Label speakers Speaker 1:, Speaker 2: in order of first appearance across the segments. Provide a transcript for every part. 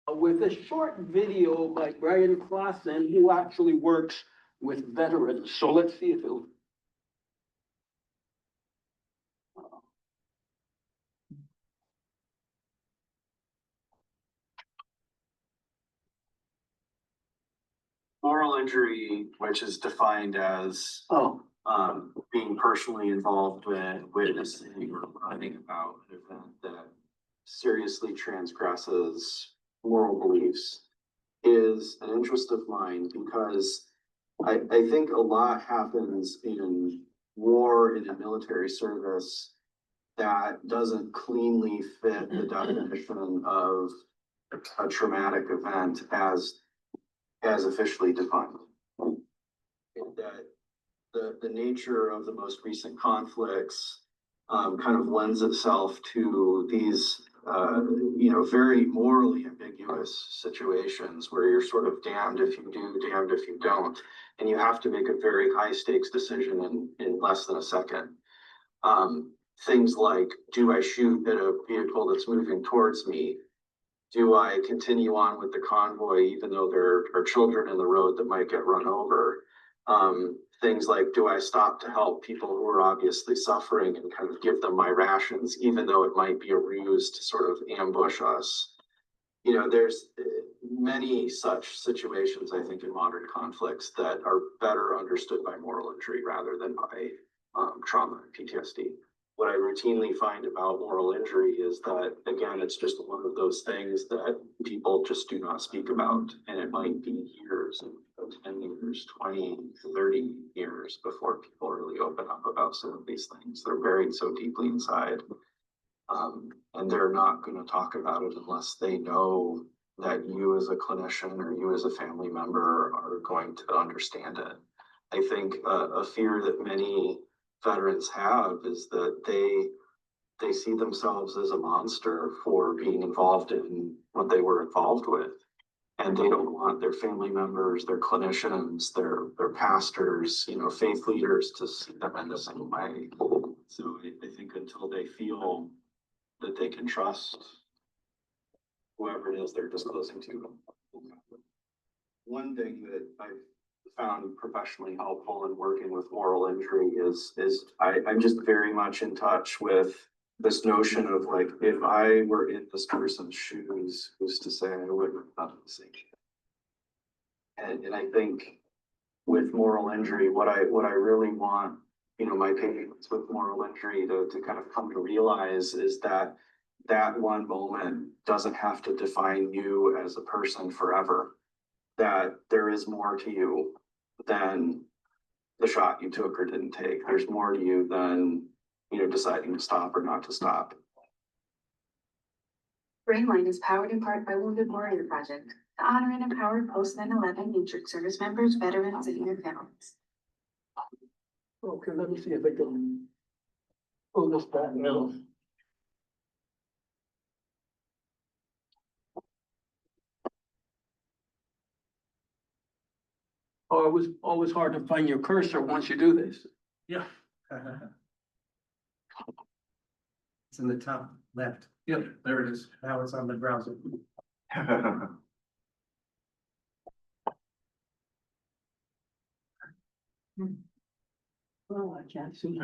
Speaker 1: with a short video by Brian Clausen, who actually works with veterans. So let's see if it'll.
Speaker 2: Moral injury, which is defined as being personally involved with witnessing or writing about an event that seriously transgresses moral beliefs, is an interest of mine because I think a lot happens in war and in military service that doesn't cleanly fit the definition of a traumatic event as officially defined. And that the nature of the most recent conflicts kind of lends itself to these very morally ambiguous situations where you're sort of damned if you do, damned if you don't, and you have to make a very high stakes decision in less than a second. Things like, do I shoot at a vehicle that's moving towards me? Do I continue on with the convoy even though there are children in the road that might get run over? Things like, do I stop to help people who are obviously suffering and kind of give them my rations, even though it might be a ruse to sort of ambush us? There's many such situations, I think, in modern conflicts that are better understood by moral injury rather than by trauma and PTSD. What I routinely find about moral injury is that, again, it's just one of those things that people just do not speak about. And it might be years, 10 years, 20, 30 years before people really open up about some of these things. They're buried so deeply inside. And they're not going to talk about it unless they know that you as a clinician or you as a family member are going to understand it. I think a fear that many veterans have is that they see themselves as a monster for being involved in what they were involved with, and they don't want their family members, their clinicians, their pastors, faith leaders to see them in the same way. So I think until they feel that they can trust whoever it is they're disclosing to. One thing that I've found professionally helpful in working with moral injury is I'm just very much in touch with this notion of, like, if I were in this person's shoes, who's to say I wouldn't have done the same? And I think with moral injury, what I really want, my patients with moral injury to kind of come to realize is that one moment doesn't have to define you as a person forever. That there is more to you than the shot you took or didn't take. There's more to you than, deciding to stop or not to stop.
Speaker 3: Brainline is powered in part by Wounded Warrior Project to honor and empower post 9/11 injured service members, veterans, and their families.
Speaker 1: Okay, let me see if I can pull this back now. Oh, it was always hard to find your cursor once you do this.
Speaker 4: Yeah. It's in the top left.
Speaker 1: Yep,
Speaker 4: There it is. Now it's on the browser.
Speaker 1: Oh, I can't see.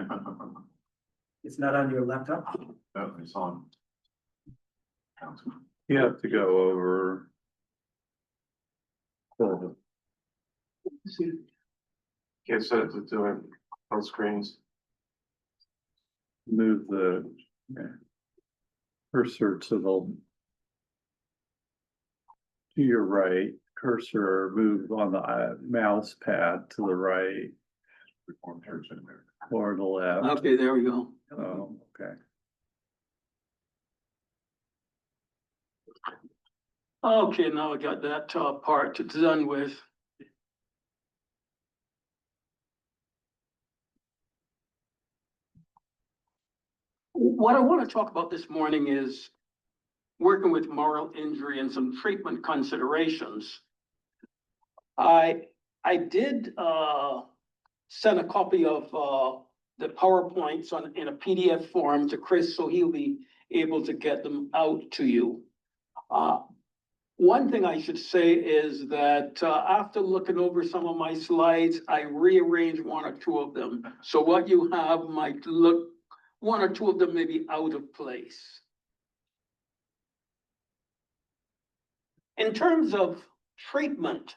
Speaker 4: It's not on your laptop?
Speaker 2: Oh, it's on.
Speaker 5: You have to go over.
Speaker 1: See.
Speaker 2: Can't set it to doing both screens.
Speaker 5: Move the cursor to your right, cursor move on the mouse pad to the right or the left.
Speaker 1: Okay, there we go.
Speaker 5: Oh, okay.
Speaker 1: Okay, now I got that part done with. What I want to talk about this morning is working with moral injury and some treatment considerations. I did send a copy of the PowerPoints in a PDF form to Chris, so he'll be able to get them out to you. One thing I should say is that after looking over some of my slides, I rearranged one or two of them. So what you have might look, one or two of them may be out of place. In terms of treatment,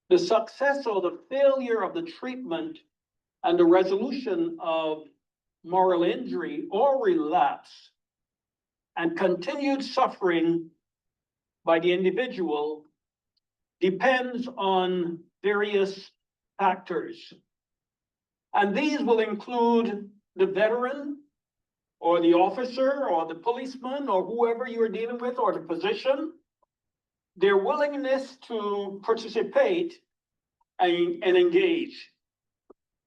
Speaker 1: the success or the failure of the treatment and the resolution of moral injury or relapse and continued suffering by the individual depends on various factors. And these will include the veteran or the officer or the policeman or whoever you're dealing with or the physician, their willingness to participate and engage.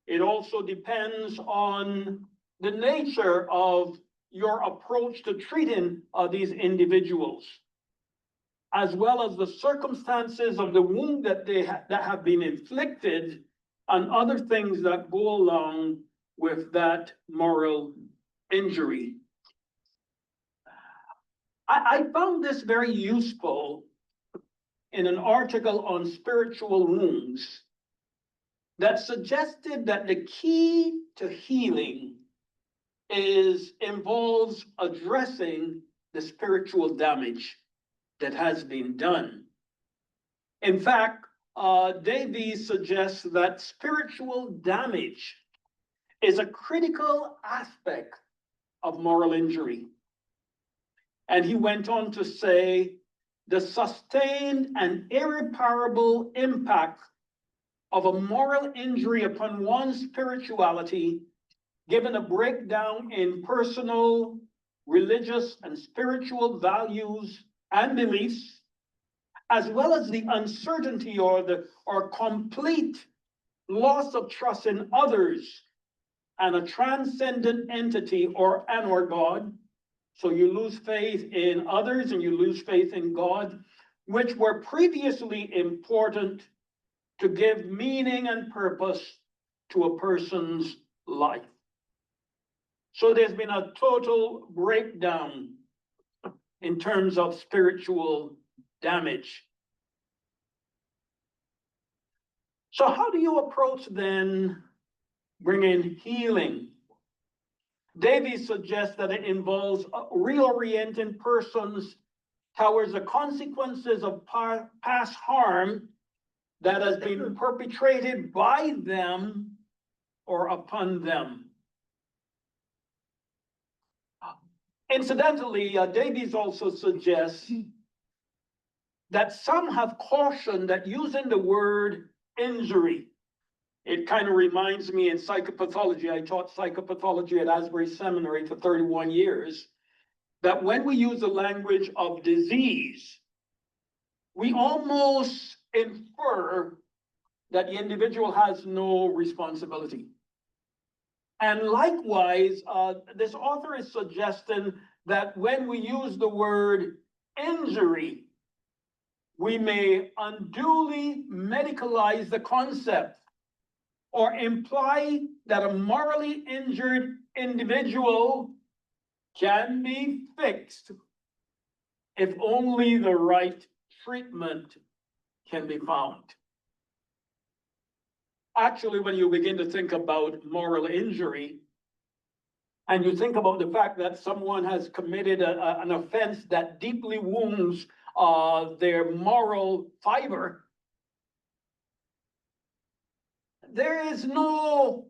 Speaker 1: It also depends on the nature of your approach to treating these individuals, as well as the circumstances of the wound that that have been inflicted and other things that go along with that moral injury. I found this very useful in an article on spiritual wounds that suggested that the key to healing involves addressing the spiritual damage that has been done. In fact, Davies suggests that spiritual damage is a critical aspect of moral injury. And he went on to say, the sustained and irreparable impact of a moral injury upon one's spirituality, given a breakdown in personal, religious, and spiritual values and beliefs, as well as the uncertainty or complete loss of trust in others and a transcendent entity or God. So you lose faith in others and you lose faith in God, which were previously important to give meaning and purpose to a person's life. So there's been a total breakdown in terms of spiritual damage. So how do you approach then bringing healing? Davies suggests that it involves reorienting persons towards the consequences of past harm that has been perpetrated by them or upon them. Incidentally, Davies also suggests that some have cautioned that using the word injury, it kind of reminds me in psychopathology, I taught psychopathology at Asbury Seminary for 31 years, that when we use the language of disease, we almost infer that the individual has no responsibility. And likewise, this author is suggesting that when we use the word injury, we may unduly medicalize the concept or imply that a morally injured individual can be fixed if only the right treatment can be found. Actually, when you begin to think about moral injury, and you think about the fact that someone has committed an offense that deeply wounds their moral fiber, there is no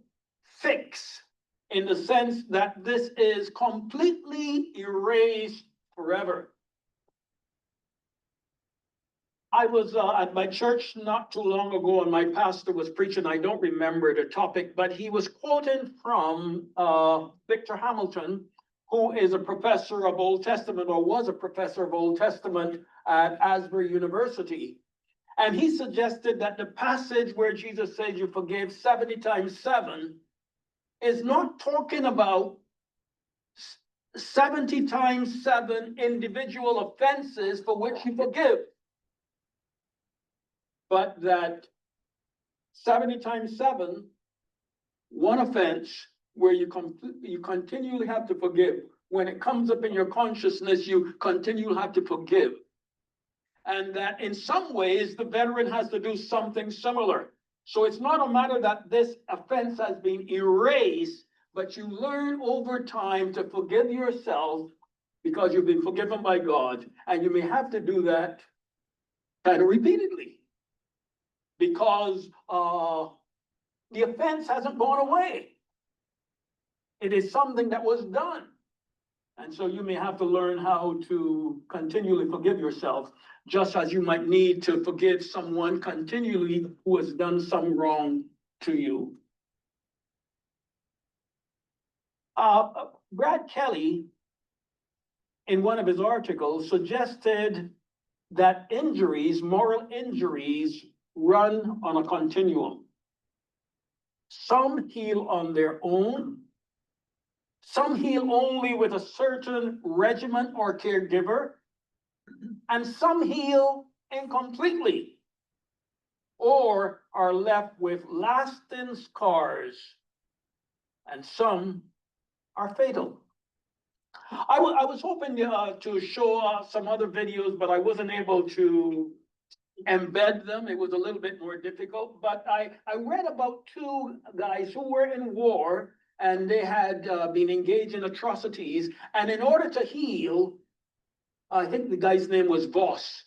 Speaker 1: fix in the sense that this is completely erased forever. I was at my church not too long ago, and my pastor was preaching. I don't remember the topic, but he was quoting from Victor Hamilton, who is a professor of Old Testament, or was a professor of Old Testament at Asbury University. And he suggested that the passage where Jesus says you forgive 70 times 7 is not talking about 70 times 7 individual offenses for which you forgive, but that 70 times 7, one offense where you continually have to forgive. When it comes up in your consciousness, you continually have to forgive. and that in some ways, the veteran has to do something similar. So it's not a matter that this offense has been erased, but you learn over time to forgive yourself because you've been forgiven by God, and you may have to do that kind of repeatedly because the offense hasn't gone away. It is something that was done. And so you may have to learn how to continually forgive yourself, just as you might need to forgive someone continually who has done some wrong to you. Brad Kelly, in one of his articles, suggested that injuries, moral injuries, run on a continuum. Some heal on their own. Some heal only with a certain regimen or caregiver, and some heal incompletely or are left with lasting scars, and some are fatal. I was hoping to show some other videos, but I wasn't able to embed them. It was a little bit more difficult, but I read about two guys who were in war, and they had been engaged in atrocities. And in order to heal, I think the guy's name was Voss.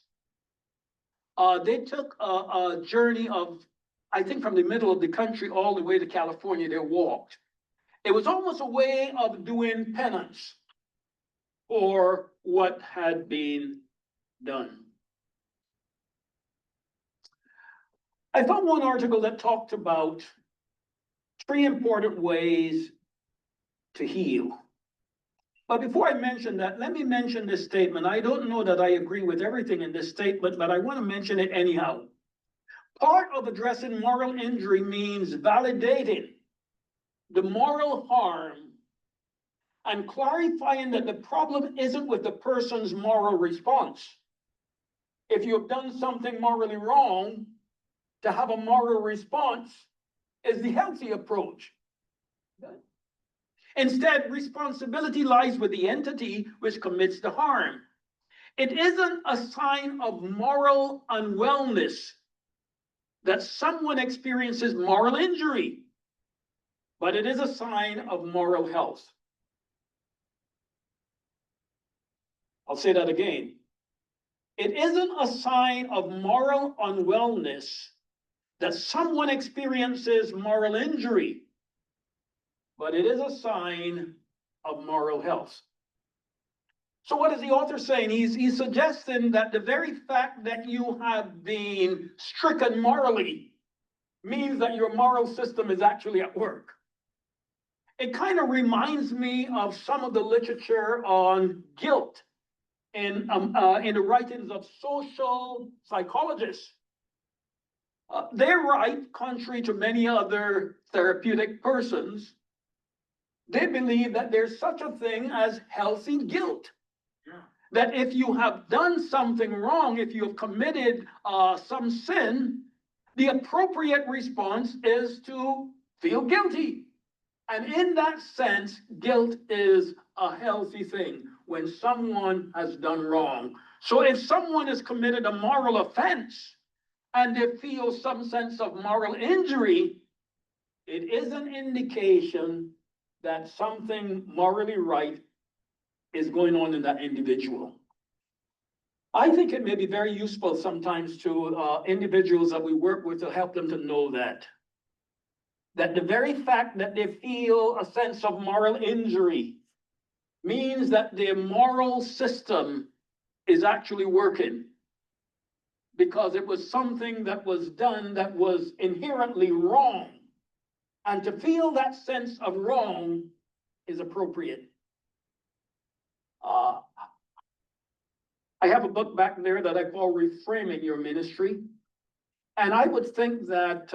Speaker 1: They took a journey of, I think from the middle of the country all the way to California, they walked. It was almost a way of doing penance for what had been done. I found one article that talked about 3 important ways to heal. But before I mention that, let me mention this statement. I don't know that I agree with everything in this statement, but I want to mention it anyhow. Part of addressing moral injury means validating the moral harm and clarifying that the problem isn't with the person's moral response. If you have done something morally wrong, to have a moral response is the healthy approach. Instead, responsibility lies with the entity which commits the harm. It isn't a sign of moral unwellness that someone experiences moral injury, but it is a sign of moral health. I'll say that again. It isn't a sign of moral unwellness that someone experiences moral injury, but it is a sign of moral health. So what is the author saying? He's suggesting that the very fact that you have been stricken morally means that your moral system is actually at work. It kind of reminds me of some of the literature on guilt in the writings of social psychologists. They write, contrary to many other therapeutic persons, they believe that there's such a thing as healthy guilt. Yeah. That if you have done something wrong, if you have committed some sin, the appropriate response is to feel guilty. And in that sense, guilt is a healthy thing when someone has done wrong. So if someone has committed a moral offense and they feel some sense of moral injury, it is an indication that something morally right is going on in that individual. I think it may be very useful sometimes to individuals that we work with to help them to know that the very fact that they feel a sense of moral injury means that their moral system is actually working, because it was something that was done that was inherently wrong. And to feel that sense of wrong is appropriate. I have a book back there that I call Reframing Your Ministry. And I would think that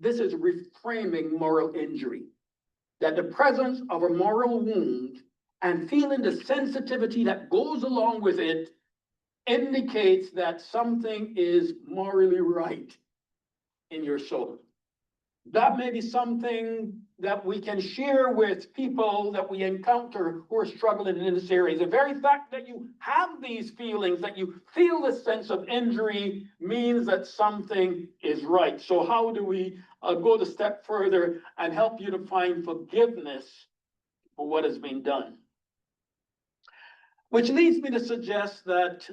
Speaker 1: this is reframing moral injury. That the presence of a moral wound and feeling the sensitivity that goes along with it indicates that something is morally right in your soul. That may be something that we can share with people that we encounter who are struggling in this area. The very fact that you have these feelings, that you feel this sense of injury, means that something is right. So how do we go the step further and help you to find forgiveness for what has been done? Which leads me to suggest that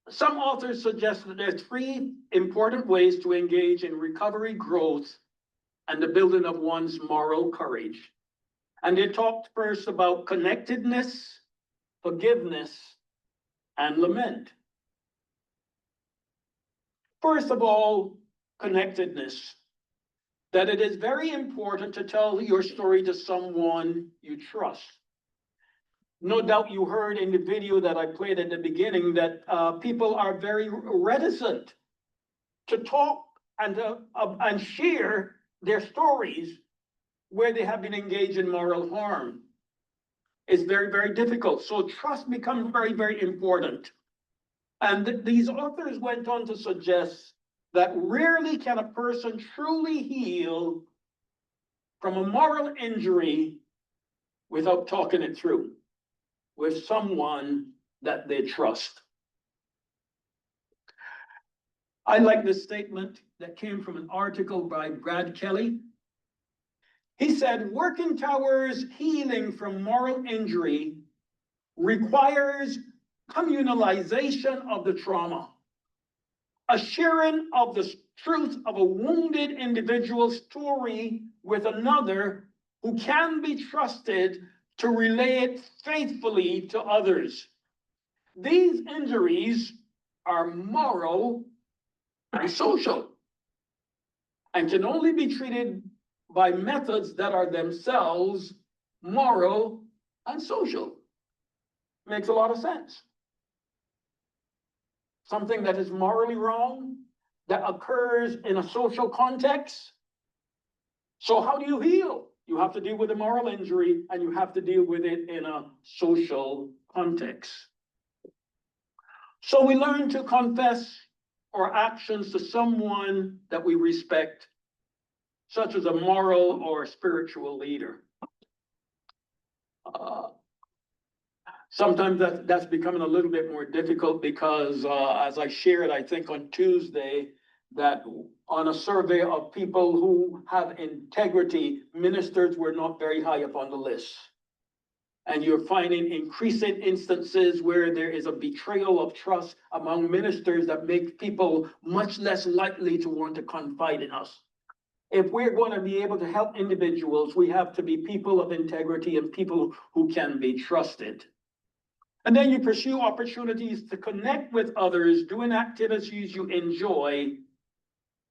Speaker 1: some authors suggest that there are three important ways to engage in recovery, growth, and the building of one's moral courage. And they talked first about connectedness, forgiveness, and lament. First of all, connectedness. That it is very important to tell your story to someone you trust. No doubt you heard in the video that I played at the beginning that people are very reticent to talk and share their stories where they have been engaged in moral harm. It's very, very difficult. So trust becomes very, very important. And these authors went on to suggest that rarely can a person truly heal from a moral injury without talking it through with someone that they trust. I like this statement that came from an article by Brad Kelly. He said, working towards healing from moral injury requires communalization of the trauma, a sharing of the truth of a wounded individual's story with another who can be trusted to relay it faithfully to others. These injuries are moral and social and can only be treated by methods that are themselves moral and social. Makes a lot of sense. Something that is morally wrong, that occurs in a social context. So how do you heal? You have to deal with a moral injury and you have to deal with it in a social context. So we learn to confess our actions to someone that we respect, such as a moral or spiritual leader. Sometimes that's becoming a little bit more difficult because as I shared, I think on Tuesday, that on a survey of people who have integrity, ministers were not very high up on the list. And you're finding increasing instances where there is a betrayal of trust among ministers that make people much less likely to want to confide in us. If we're going to be able to help individuals, we have to be people of integrity and people who can be trusted. And then you pursue opportunities to connect with others, doing activities you enjoy,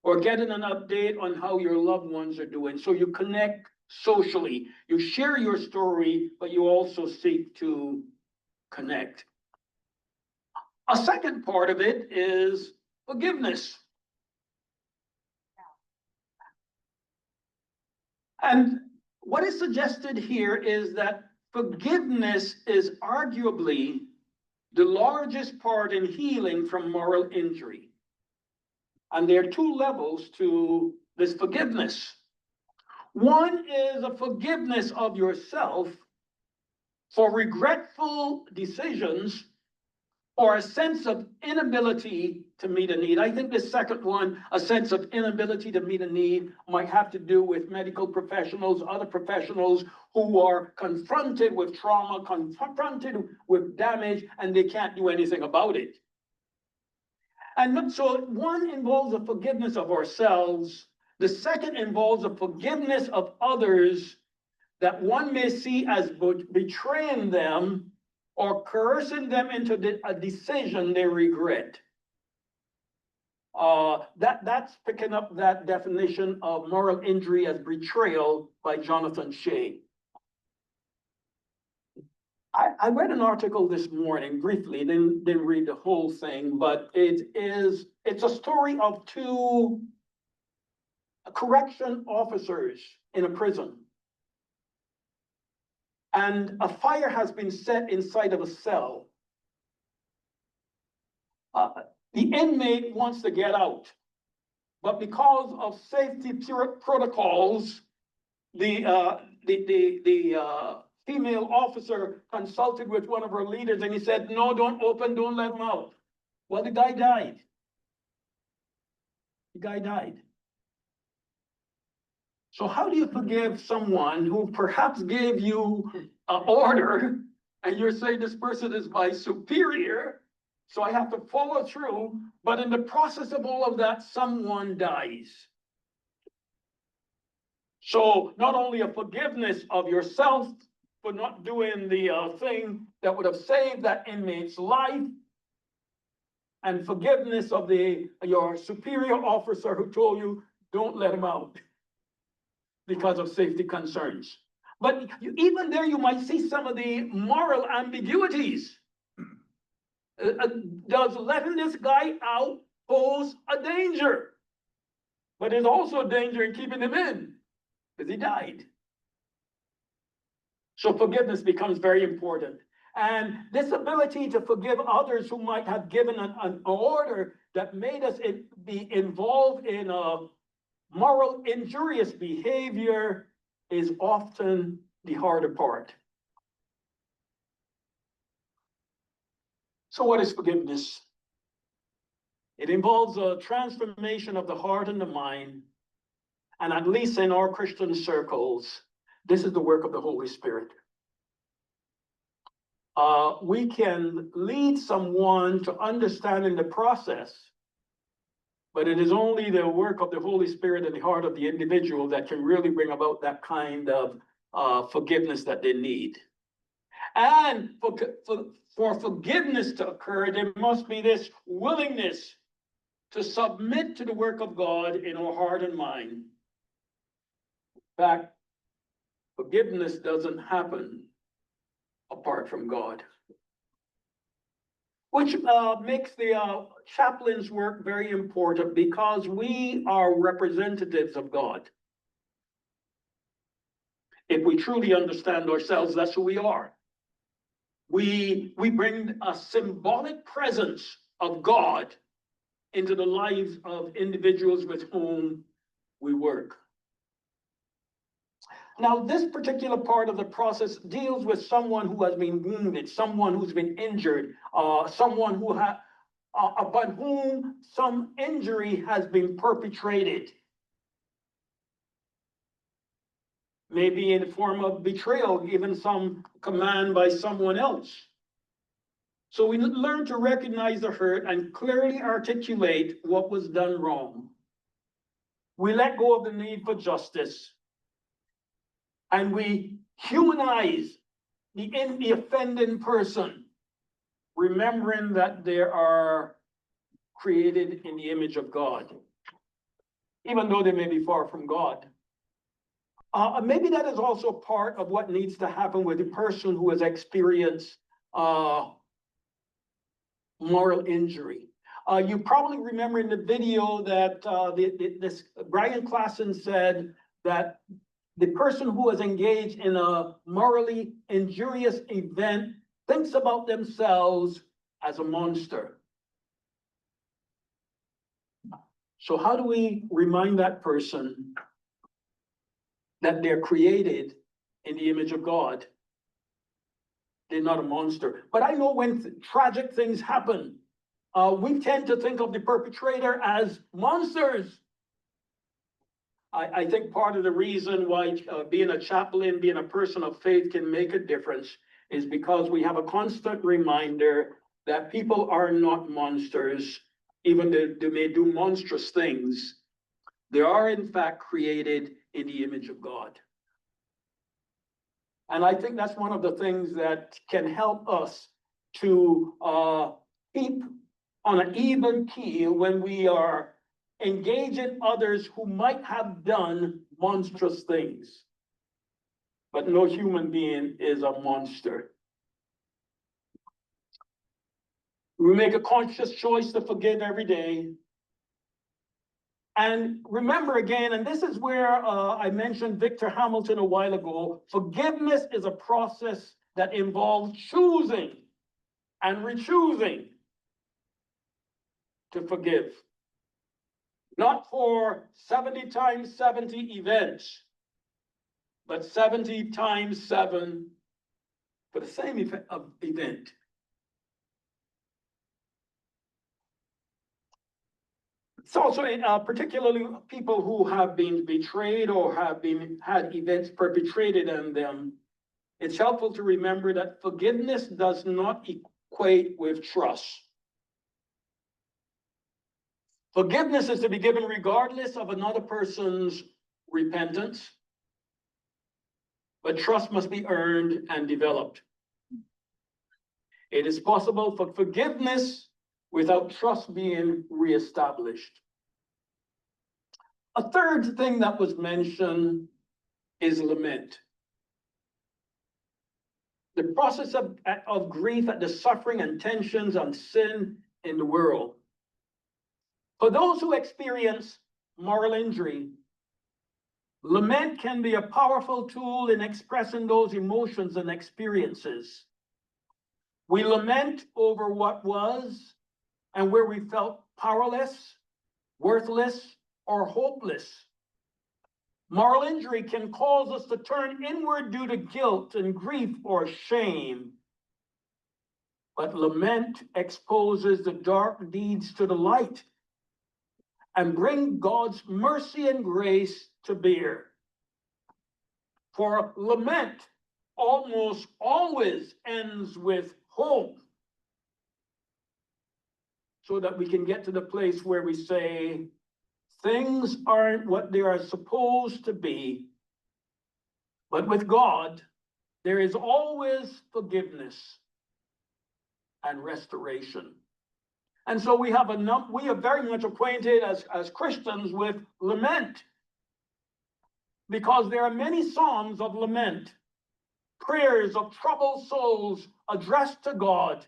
Speaker 1: or getting an update on how your loved ones are doing. So you connect socially. You share your story, but you also seek to connect. A second part of it is forgiveness. And what is suggested here is that forgiveness is arguably the largest part in healing from moral injury. And there are two levels to this forgiveness. One is a forgiveness of yourself for regretful decisions or a sense of inability to meet a need. I think the second one, a sense of inability to meet a need, might have to do with medical professionals, other professionals who are confronted with trauma, confronted with damage, and they can't do anything about it. And so one involves a forgiveness of ourselves. The second involves a forgiveness of others that one may see as betraying them or coercing them into a decision they regret. That's picking up that definition of moral injury as betrayal by Jonathan Shea. I read an article this morning briefly, didn't read the whole thing, but it's a story of two correction officers in a prison. And a fire has been set inside of a cell. The inmate wants to get out, but because of safety protocols, female officer consulted with one of her leaders and he said, no, don't open, don't let him out. Well, the guy died. The guy died. So how do you forgive someone who perhaps gave you an order and you're saying this person is my superior, so I have to follow through, but in the process of all of that, someone dies? So not only a forgiveness of yourself for not doing the thing that would have saved that inmate's life, and forgiveness of your superior officer who told you, don't let him out because of safety concerns. But even there, you might see some of the moral ambiguities. Does letting this guy out pose a danger? But there's also a danger in keeping him in, because he died. So forgiveness becomes very important. And this ability to forgive others who might have given an order that made us be involved in a moral injurious behavior is often the harder part. So what is forgiveness? It involves a transformation of the heart and the mind. And at least in our Christian circles, this is the work of the Holy Spirit. We can lead someone to understanding the process, but it is only the work of the Holy Spirit in the heart of the individual that can really bring about that kind of forgiveness that they need. And for forgiveness to occur, there must be this willingness to submit to the work of God in our heart and mind. In fact, forgiveness doesn't happen apart from God. Which makes the chaplain's work very important, because we are representatives of God. If we truly understand ourselves, that's who we are. We bring a symbolic presence of God into the lives of individuals with whom we work. Now, this particular part of the process deals with someone who has been wounded, someone who's been injured, someone who upon whom some injury has been perpetrated. Maybe in the form of betrayal, given some command by someone else. So we learn to recognize the hurt and clearly articulate what was done wrong. We let go of the need for justice. And we humanize the offending person, remembering that they are created in the image of God, even though they may be far from God. Maybe that is also part of what needs to happen with the person who has experienced moral injury. You probably remember in the video that this Brian Klassen said that the person who is engaged in a morally injurious event thinks about themselves as a monster. So how do we remind that person that they're created in the image of God? They're not a monster. But I know when tragic things happen, we tend to think of the perpetrator as monsters. I think part of the reason why being a chaplain, being a person of faith can make a difference is because we have a constant reminder that people are not monsters, even though they may do monstrous things. They are in fact created in the image of God. And I think that's one of the things that can help us to keep on an even keel when we are engaging others who might have done monstrous things. But no human being is a monster. We make a conscious choice to forgive every day. And remember again, and this is where I mentioned Victor Hamilton a while ago, forgiveness is a process that involves choosing and re-choosing to forgive. Not for 70 times 70 events, but 70 times 7 for the same event. It's also particularly people who have been betrayed or have had events perpetrated on them. It's helpful to remember that forgiveness does not equate with trust. Forgiveness is to be given regardless of another person's repentance, but trust must be earned and developed. It is possible for forgiveness without trust being reestablished. A third thing that was mentioned is lament. The process of grief at the suffering and tensions and sin in the world. For those who experience moral injury, lament can be a powerful tool in expressing those emotions and experiences. We lament over what was and where we felt powerless, worthless, or hopeless. Moral injury can cause us to turn inward due to guilt and grief or shame. But lament exposes the dark deeds to the light and bring God's mercy and grace to bear. For lament almost always ends with hope, so that we can get to the place where we say, things aren't what they are supposed to be, but with God, there is always forgiveness and restoration. And so we are very much acquainted as Christians with lament, because there are many psalms of lament, prayers of troubled souls addressed to God,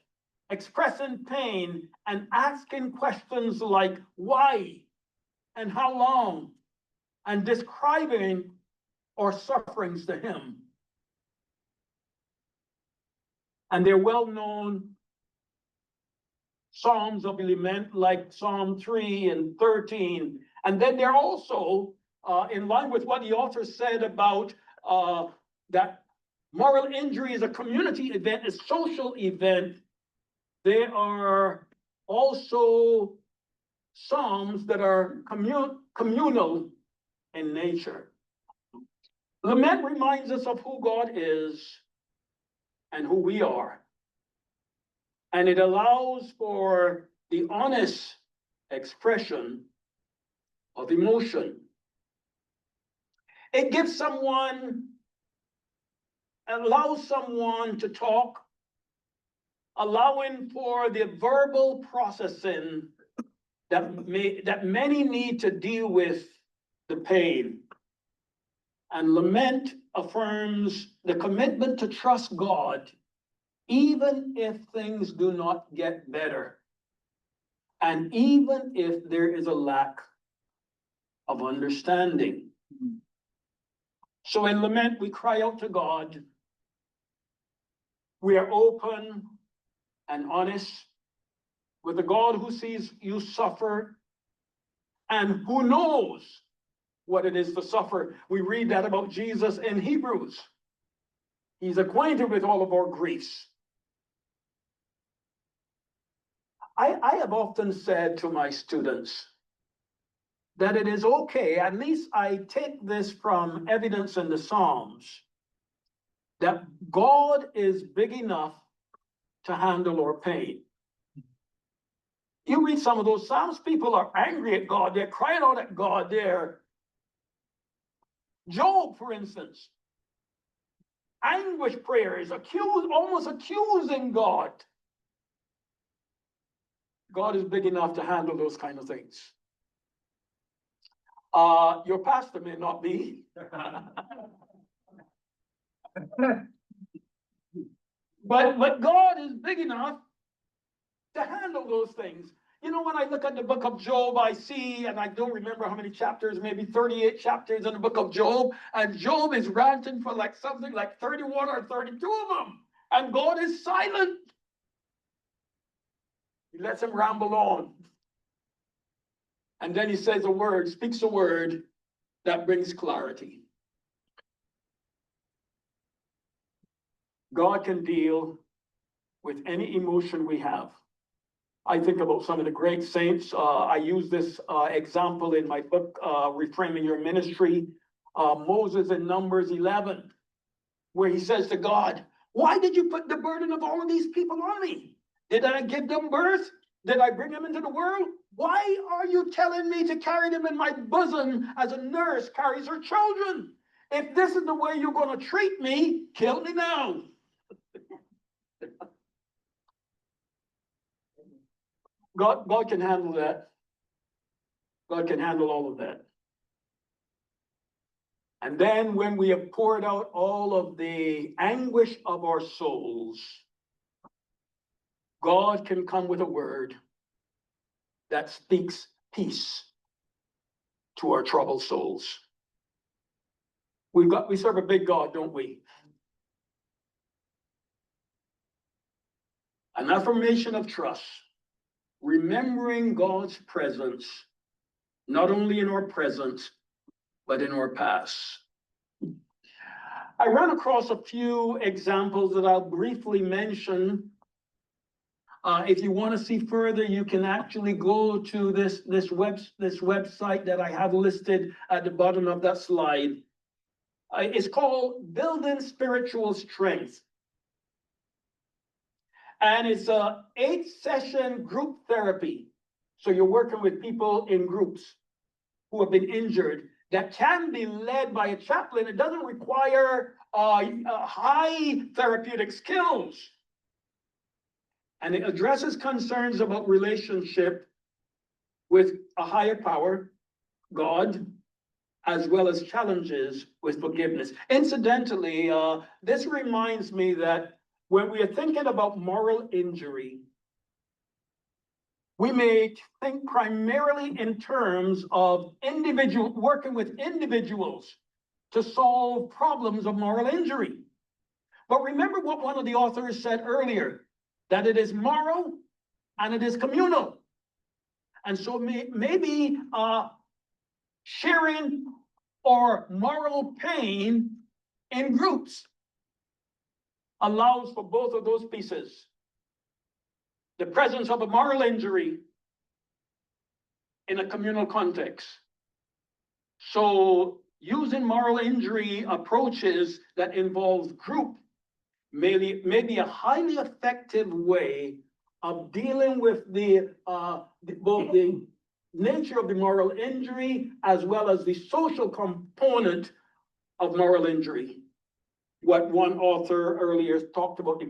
Speaker 1: expressing pain and asking questions like why and how long, and describing our sufferings to Him. And they're well-known psalms of lament like Psalm 3 and 13. And then they're also in line with what the author said about that moral injury is a community event, a social event. There are also psalms that are communal in nature. Lament reminds us of who God is and who we are. And it allows for the honest expression of emotion. It allows someone to talk, allowing for the verbal processing that many need to deal with the pain. And lament affirms the commitment to trust God, even if things do not get better, and even if there is a lack of understanding. So in lament, we cry out to God. We are open and honest with a God who sees you suffer and who knows what it is to suffer. We read that about Jesus in Hebrews. He's acquainted with all of our griefs. I have often said to my students that it is okay, at least I take this from evidence in the Psalms, that God is big enough to handle our pain. You read some of those Psalms, people are angry at God, they're crying out at God, Job, for instance, anguish prayers, almost accusing God. God is big enough to handle those kind of things. Your pastor may not be. But God is big enough to handle those things. You know, when I look at the book of Job, I see, and I don't remember how many chapters, maybe 38 chapters in the book of Job, and Job is ranting for like something like 31 or 32 of them, and God is silent. He lets him ramble on. And then he says speaks a word that brings clarity. God can deal with any emotion we have. I think about some of the great saints. I use this example in my book, Reframing Your Ministry. Moses in Numbers 11, where he says to God, why did you put the burden of all of these people on me? Did I give them birth? Did I bring them into the world? Why are you telling me to carry them in my bosom as a nurse carries her children? If this is the way you're going to treat me, kill me now. God can handle that. God can handle all of that. And then when we have poured out all of the anguish of our souls, God can come with a word that speaks peace to our troubled souls. We serve a big God, don't we? An affirmation of trust, remembering God's presence, not only in our present, but in our past. I ran across a few examples that I'll briefly mention. If you want to see further, you can actually go to this website that I have listed at the bottom of that slide. It's called Building Spiritual Strength. And it's a 8-session group therapy. So you're working with people in groups who have been injured that can be led by a chaplain. It doesn't require high therapeutic skills. And it addresses concerns about relationship with a higher power, God, as well as challenges with forgiveness. Incidentally, this reminds me that when we are thinking about moral injury, we may think primarily in terms of working with individuals to solve problems of moral injury. But remember what one of the authors said earlier, that it is moral and it is communal. And so maybe sharing or moral pain in groups allows for both of those pieces. The presence of a moral injury in a communal context. So using moral injury approaches that involve group may be a highly effective way of dealing with both the nature of the moral injury as well as the social component of moral injury. What one author earlier talked about, the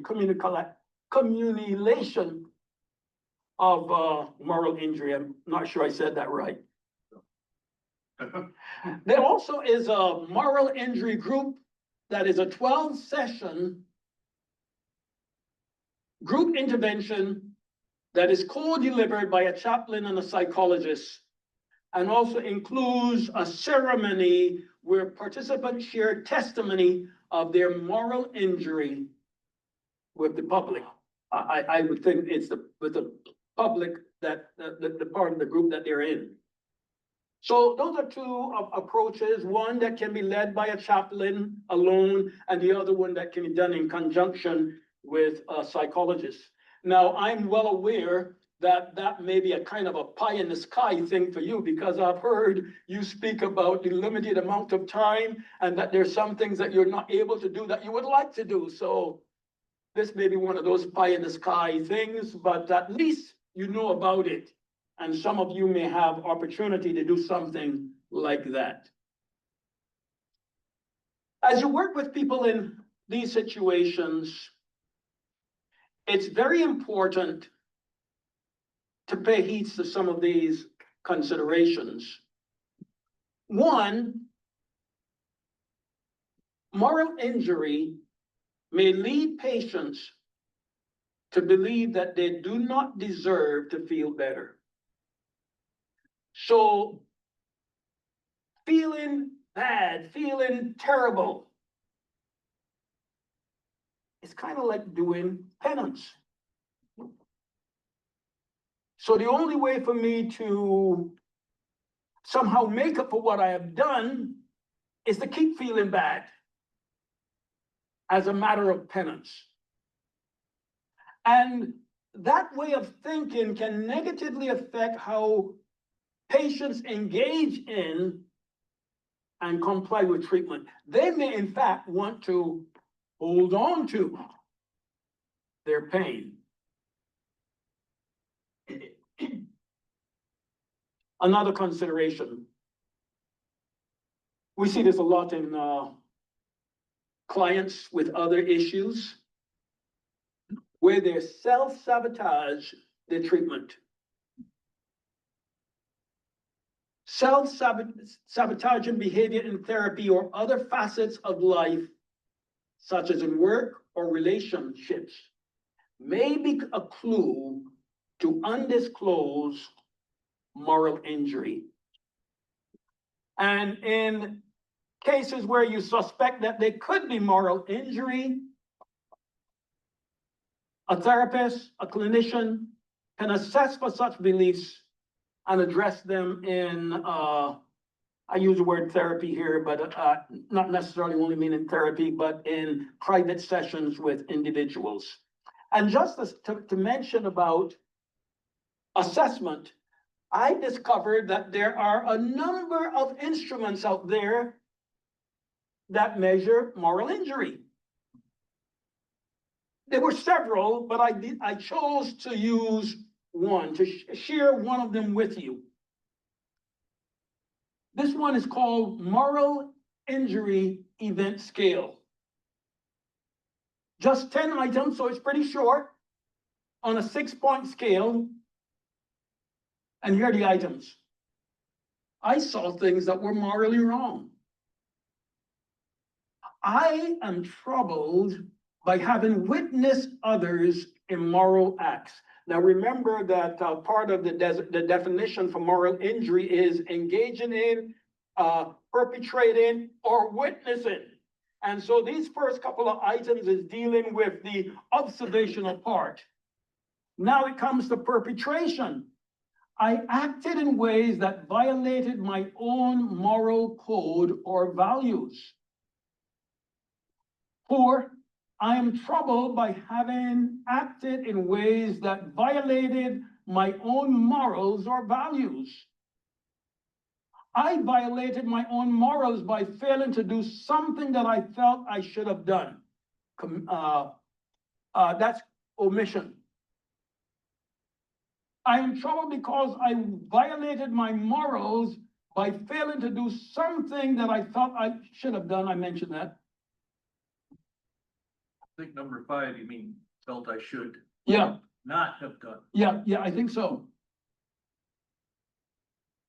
Speaker 1: communalization of moral injury. I'm not sure I said that right. There also is a moral injury group that is a 12-session group intervention that is co-delivered by a chaplain and a psychologist, and also includes a ceremony where participants share testimony of their moral injury with the public. I would think it's with the public that the part of the group that they're in. So those are two approaches, one that can be led by a chaplain alone, and the other one that can be done in conjunction with a psychologist. Now, I'm well aware that that may be a kind of a pie in the sky thing for you, because I've heard you speak about the limited amount of time and that there's some things that you're not able to do that you would like to do. So this may be one of those pie in the sky things, but at least you know about it. And some of you may have opportunity to do something like that. As you work with people in these situations, it's very important to pay heed to some of these considerations. One, moral injury may lead patients to believe that they do not deserve to feel better. So feeling bad, feeling terrible, it's kind of like doing penance. So the only way for me to somehow make up for what I have done is to keep feeling bad. as a matter of penance. And that way of thinking can negatively affect how patients engage in and comply with treatment. They may in fact want to hold on to their pain. Another consideration. We see this a lot in clients with other issues where they self-sabotage the treatment. Self-sabotaging behavior in therapy or other facets of life, such as in work or relationships, may be a clue to undisclosed moral injury. And in cases where you suspect that there could be moral injury, a therapist, a clinician can assess for such beliefs and address them in, I use the word therapy here, but not necessarily only meaning therapy, but in private sessions with individuals. And just to mention about assessment, I discovered that there are a number of instruments out there that measure moral injury. There were several, but I chose to use one, to share one of them with you. This one is called Moral Injury Event Scale. Just 10 items, so it's pretty short, on a 6-point scale. And here are the items. I saw things that were morally wrong. I am troubled by having witnessed others' immoral acts. Now remember that part of the definition for moral injury is engaging in, perpetrating, or witnessing. And so these first couple of items is dealing with the observational part. Now it comes to perpetration. I acted in ways that violated my own moral code or values. 4, I am troubled by having acted in ways that violated my own morals or values. I violated my own morals by failing to do something that I felt I should have done. That's omission. I am troubled because I violated my morals by failing to do something that I felt I should have done. I mentioned that.
Speaker 6: I think number 5, you mean felt I should
Speaker 1: Yeah,
Speaker 6: not have done.
Speaker 1: yeah, I think so.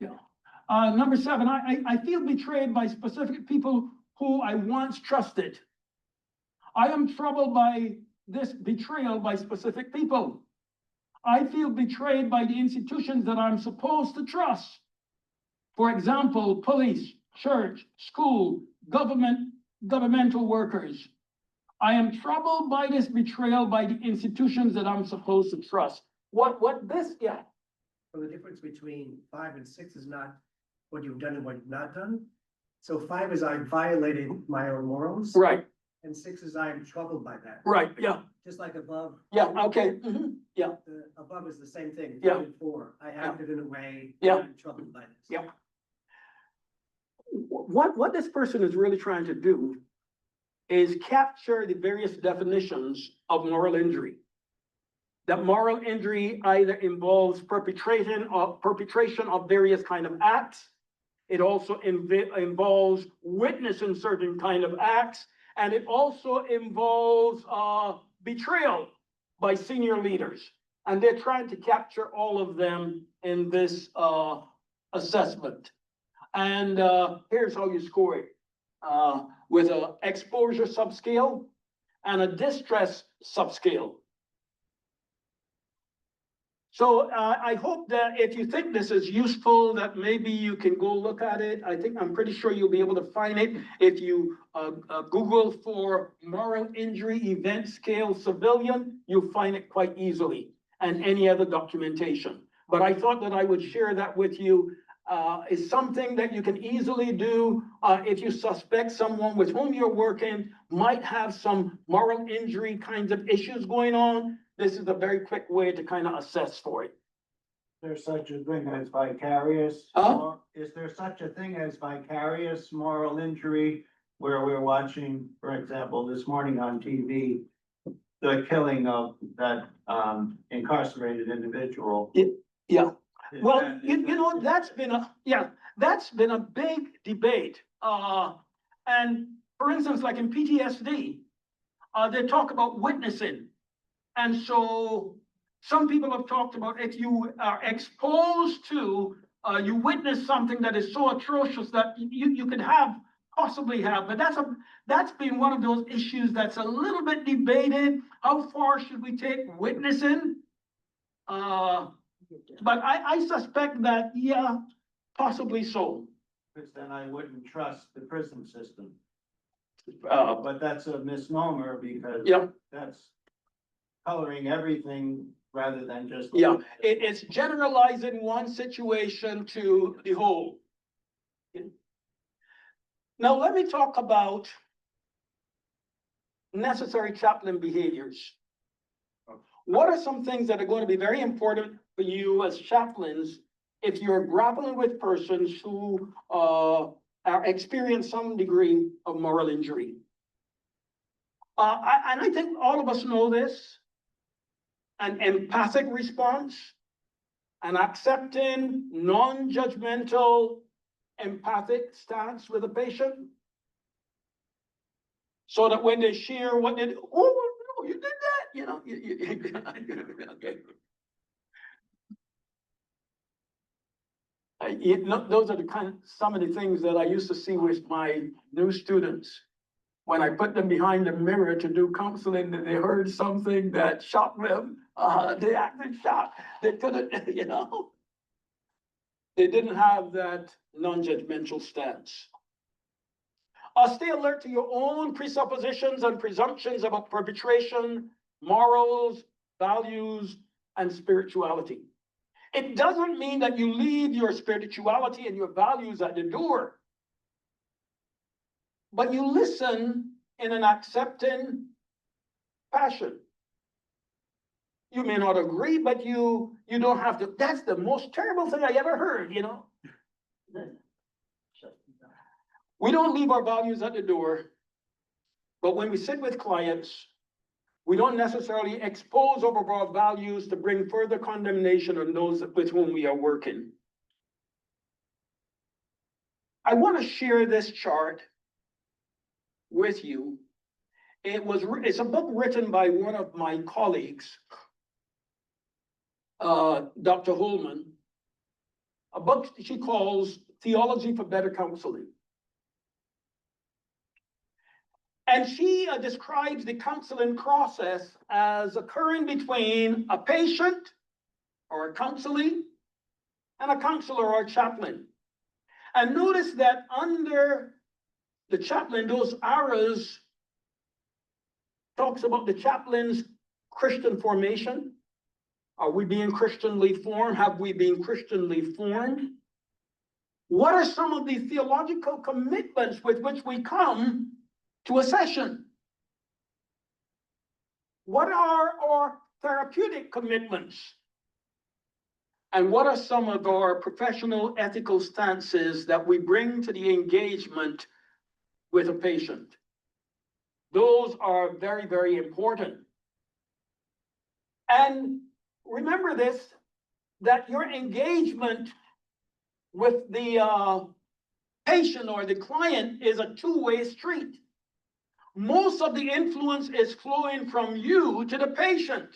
Speaker 1: Yeah. Number 7, I feel betrayed by specific people who I once trusted. I am troubled by this betrayal by specific people. I feel betrayed by the institutions that I'm supposed to trust. For example, police, church, school, governmental workers. I am troubled by this betrayal by the institutions that I'm supposed to trust. Yeah.
Speaker 4: So the difference between 5 and 6 is not what you've done and what you've not done. So 5 is I violated my own morals.
Speaker 1: Right,
Speaker 4: And 6 is I am troubled by that.
Speaker 1: right, yeah,
Speaker 4: Just like above.
Speaker 1: yeah, okay, yeah,
Speaker 4: The above is the same thing.
Speaker 1: Yeah.
Speaker 4: 3 and 4. I acted in a way.
Speaker 1: Yeah.
Speaker 4: I'm troubled by this.
Speaker 1: yeah. What this person is really trying to do is capture the various definitions of moral injury. That moral injury either involves perpetration of various kind of acts. It also involves witnessing certain kind of acts, and it also involves betrayal by senior leaders. And they're trying to capture all of them in this assessment. And here's how you score it. With an exposure subscale and a distress subscale. So I hope that if you think this is useful, that maybe you can go look at it. I'm pretty sure you'll be able to find it. If you Google for moral injury event scale civilian, you'll find it quite easily, and any other documentation. But I thought that I would share that with you is something that you can easily do, if you suspect someone with whom you're working might have some moral injury kinds of issues going on. This is a very quick way to kind of assess for it.
Speaker 7: There's such a thing as vicarious? Is there such a thing as vicarious moral injury where we're watching, for example, this morning on TV, the killing of that incarcerated individual?
Speaker 1: Yeah.
Speaker 7: Is
Speaker 1: Well,
Speaker 7: that-
Speaker 1: you know, that's been a big debate. And for instance, like in PTSD, they talk about witnessing. And so some people have talked about if you are exposed to, you witness something that is so atrocious that you could possibly have, but that's been one of those issues that's a little bit debated. How far should we take witnessing? But I suspect that, yeah, possibly so.
Speaker 7: Because then I wouldn't trust the prison system,
Speaker 1: Uh,
Speaker 7: but that's a misnomer because
Speaker 1: yeah,
Speaker 7: that's coloring everything rather than just.
Speaker 1: yeah, it's generalizing one situation to the whole. Now, let me talk about necessary chaplain behaviors. What are some things that are going to be very important for you as chaplains if you're grappling with persons who are experience some degree of moral injury? And I think all of us know this. An empathic response, an accepting, non-judgmental, empathic stance with a patient. So that when they share what they do, oh, no, you did that, you know, okay. Those are some of the things that I used to see with my new students. When I put them behind the mirror to do counseling and they heard something that shocked them, they acted shocked. They couldn't, you know. They didn't have that non-judgmental stance. Stay alert to your own presuppositions and presumptions about perpetration, morals, values, and spirituality. It doesn't mean that you leave your spirituality and your values at the door, but you listen in an accepting fashion. You may not agree, but you don't have to. That's the most terrible thing I ever heard, you know. We don't leave our values at the door, but when we sit with clients, we don't necessarily expose our values to bring further condemnation on those with whom we are working. I want to share this chart with you. It's a book written by one of my colleagues, Dr. Holman, a book she calls Theology for Better Counseling. And she describes the counseling process as occurring between a patient or a counselee and a counselor or a chaplain. And notice that under the chaplain, those arrows talks about the chaplain's Christian formation. Are we being Christianly formed? Have we been Christianly formed? What are some of the theological commitments with which we come to a session? What are our therapeutic commitments? And what are some of our professional ethical stances that we bring to the engagement with a patient? Those are very, very important. And remember this, that your engagement with the patient or the client is a two-way street. Most of the influence is flowing from you to the patient.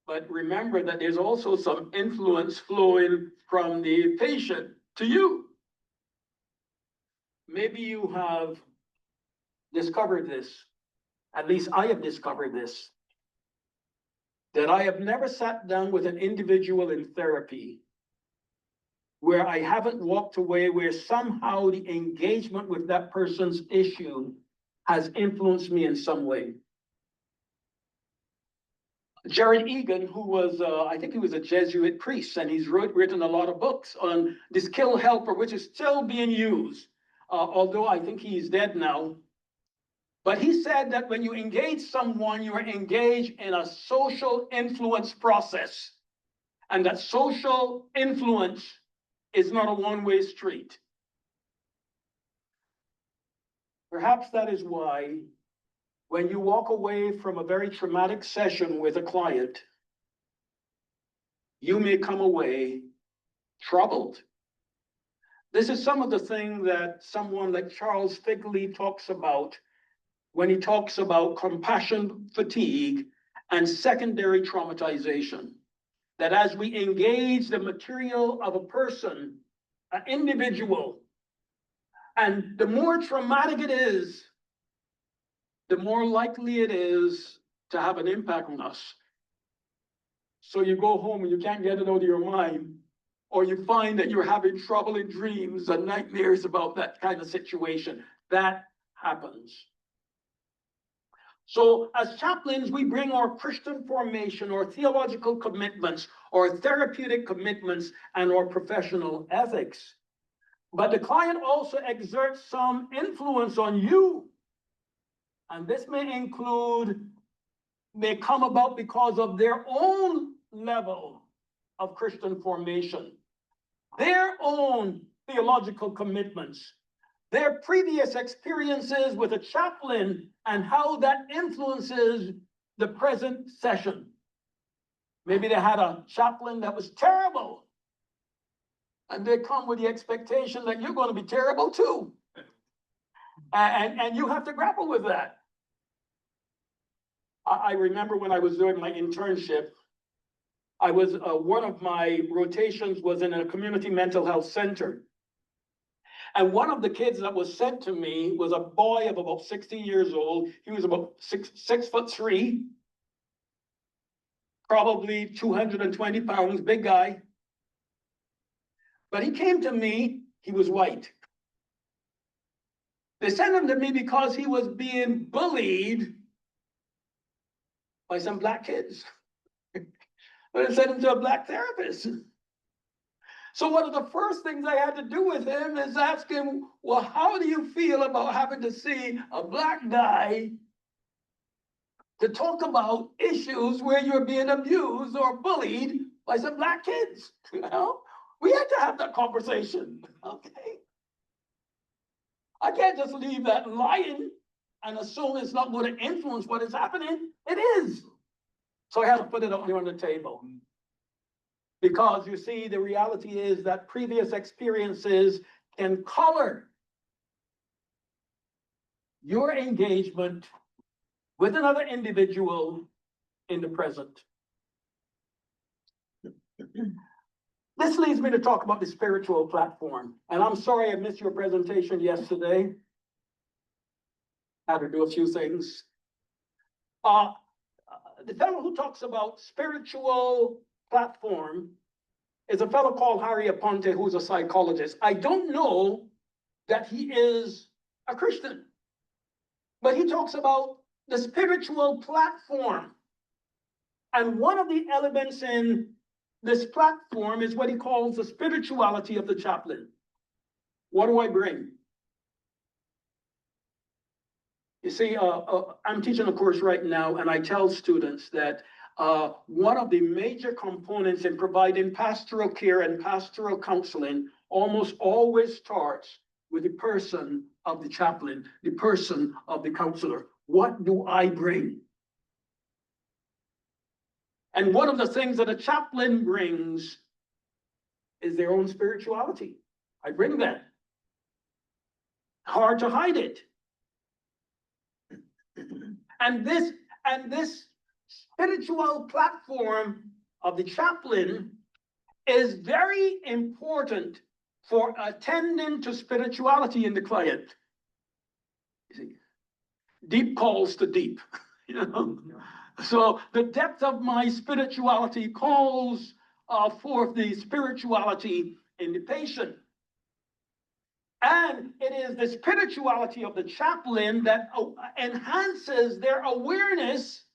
Speaker 1: But remember that there's also some influence flowing from the patient to you. Maybe you have discovered this, at least I have discovered this, that I have never sat down with an individual in therapy where I haven't walked away where somehow the engagement with that person's issue has influenced me in some way. Jared Egan, who was, I think he was a Jesuit priest, and he's written a lot of books on the skill helper, which is still being used, although I think he's dead now. But he said that when you engage someone, you are engaged in a social influence process, and that social influence is not a one-way street. Perhaps that is why when you walk away from a very traumatic session with a client, you may come away troubled. This is some of the things that someone like Charles Figley talks about when he talks about compassion fatigue and secondary traumatization. That as we engage the material of a person, an individual, and the more traumatic it is, the more likely it is to have an impact on us. So you go home and you can't get it out of your mind, or you find that you're having troubling dreams and nightmares about that kind of situation. That happens. So as chaplains, we bring our Christian formation, or theological commitments, or therapeutic commitments, and our professional ethics. But the client also exerts some influence on you. And this may come about because of their own level of Christian formation, their own theological commitments, their previous experiences with a chaplain, and how that influences the present session. Maybe they had a chaplain that was terrible, and they come with the expectation that you're going to be terrible too. And you have to grapple with that. I remember when I was doing my internship, one of my rotations was in a community mental health center. And one of the kids that was sent to me was a boy of about 16 years old. He was about 6'3", probably 220 pounds, big guy. But he came to me, he was white. They sent him to me because he was being bullied by some black kids. But they sent him to a black therapist. So one of the first things I had to do with him is ask him, well, how do you feel about having to see a black guy to talk about issues where you're being abused or bullied by some black kids? You know, we had to have that conversation, okay? I can't just leave that lying and assume it's not going to influence what is happening. It is. So I had to put it up there on the table. Because you see, the reality is that previous experiences can color your engagement with another individual in the present. This leads me to talk about the spiritual platform. And I'm sorry I missed your presentation yesterday. I had to do a few things. The fellow who talks about spiritual platform is a fellow called Harry Aponte, who's a psychologist. I don't know that he is a Christian, but he talks about the spiritual platform. And one of the elements in this platform is what he calls the spirituality of the chaplain. What do I bring? You see, I'm teaching a course right now, and I tell students that one of the major components in providing pastoral care and pastoral counseling almost always starts with the person of the chaplain, the person of the counselor. What do I bring? And one of the things that a chaplain brings is their own spirituality. I bring that. Hard to hide it. And this spiritual platform of the chaplain is very important for attending to spirituality in the client. You see, deep calls to deep, you know. So the depth of my spirituality calls forth the spirituality in the patient. And it is the spirituality of the chaplain that enhances their awareness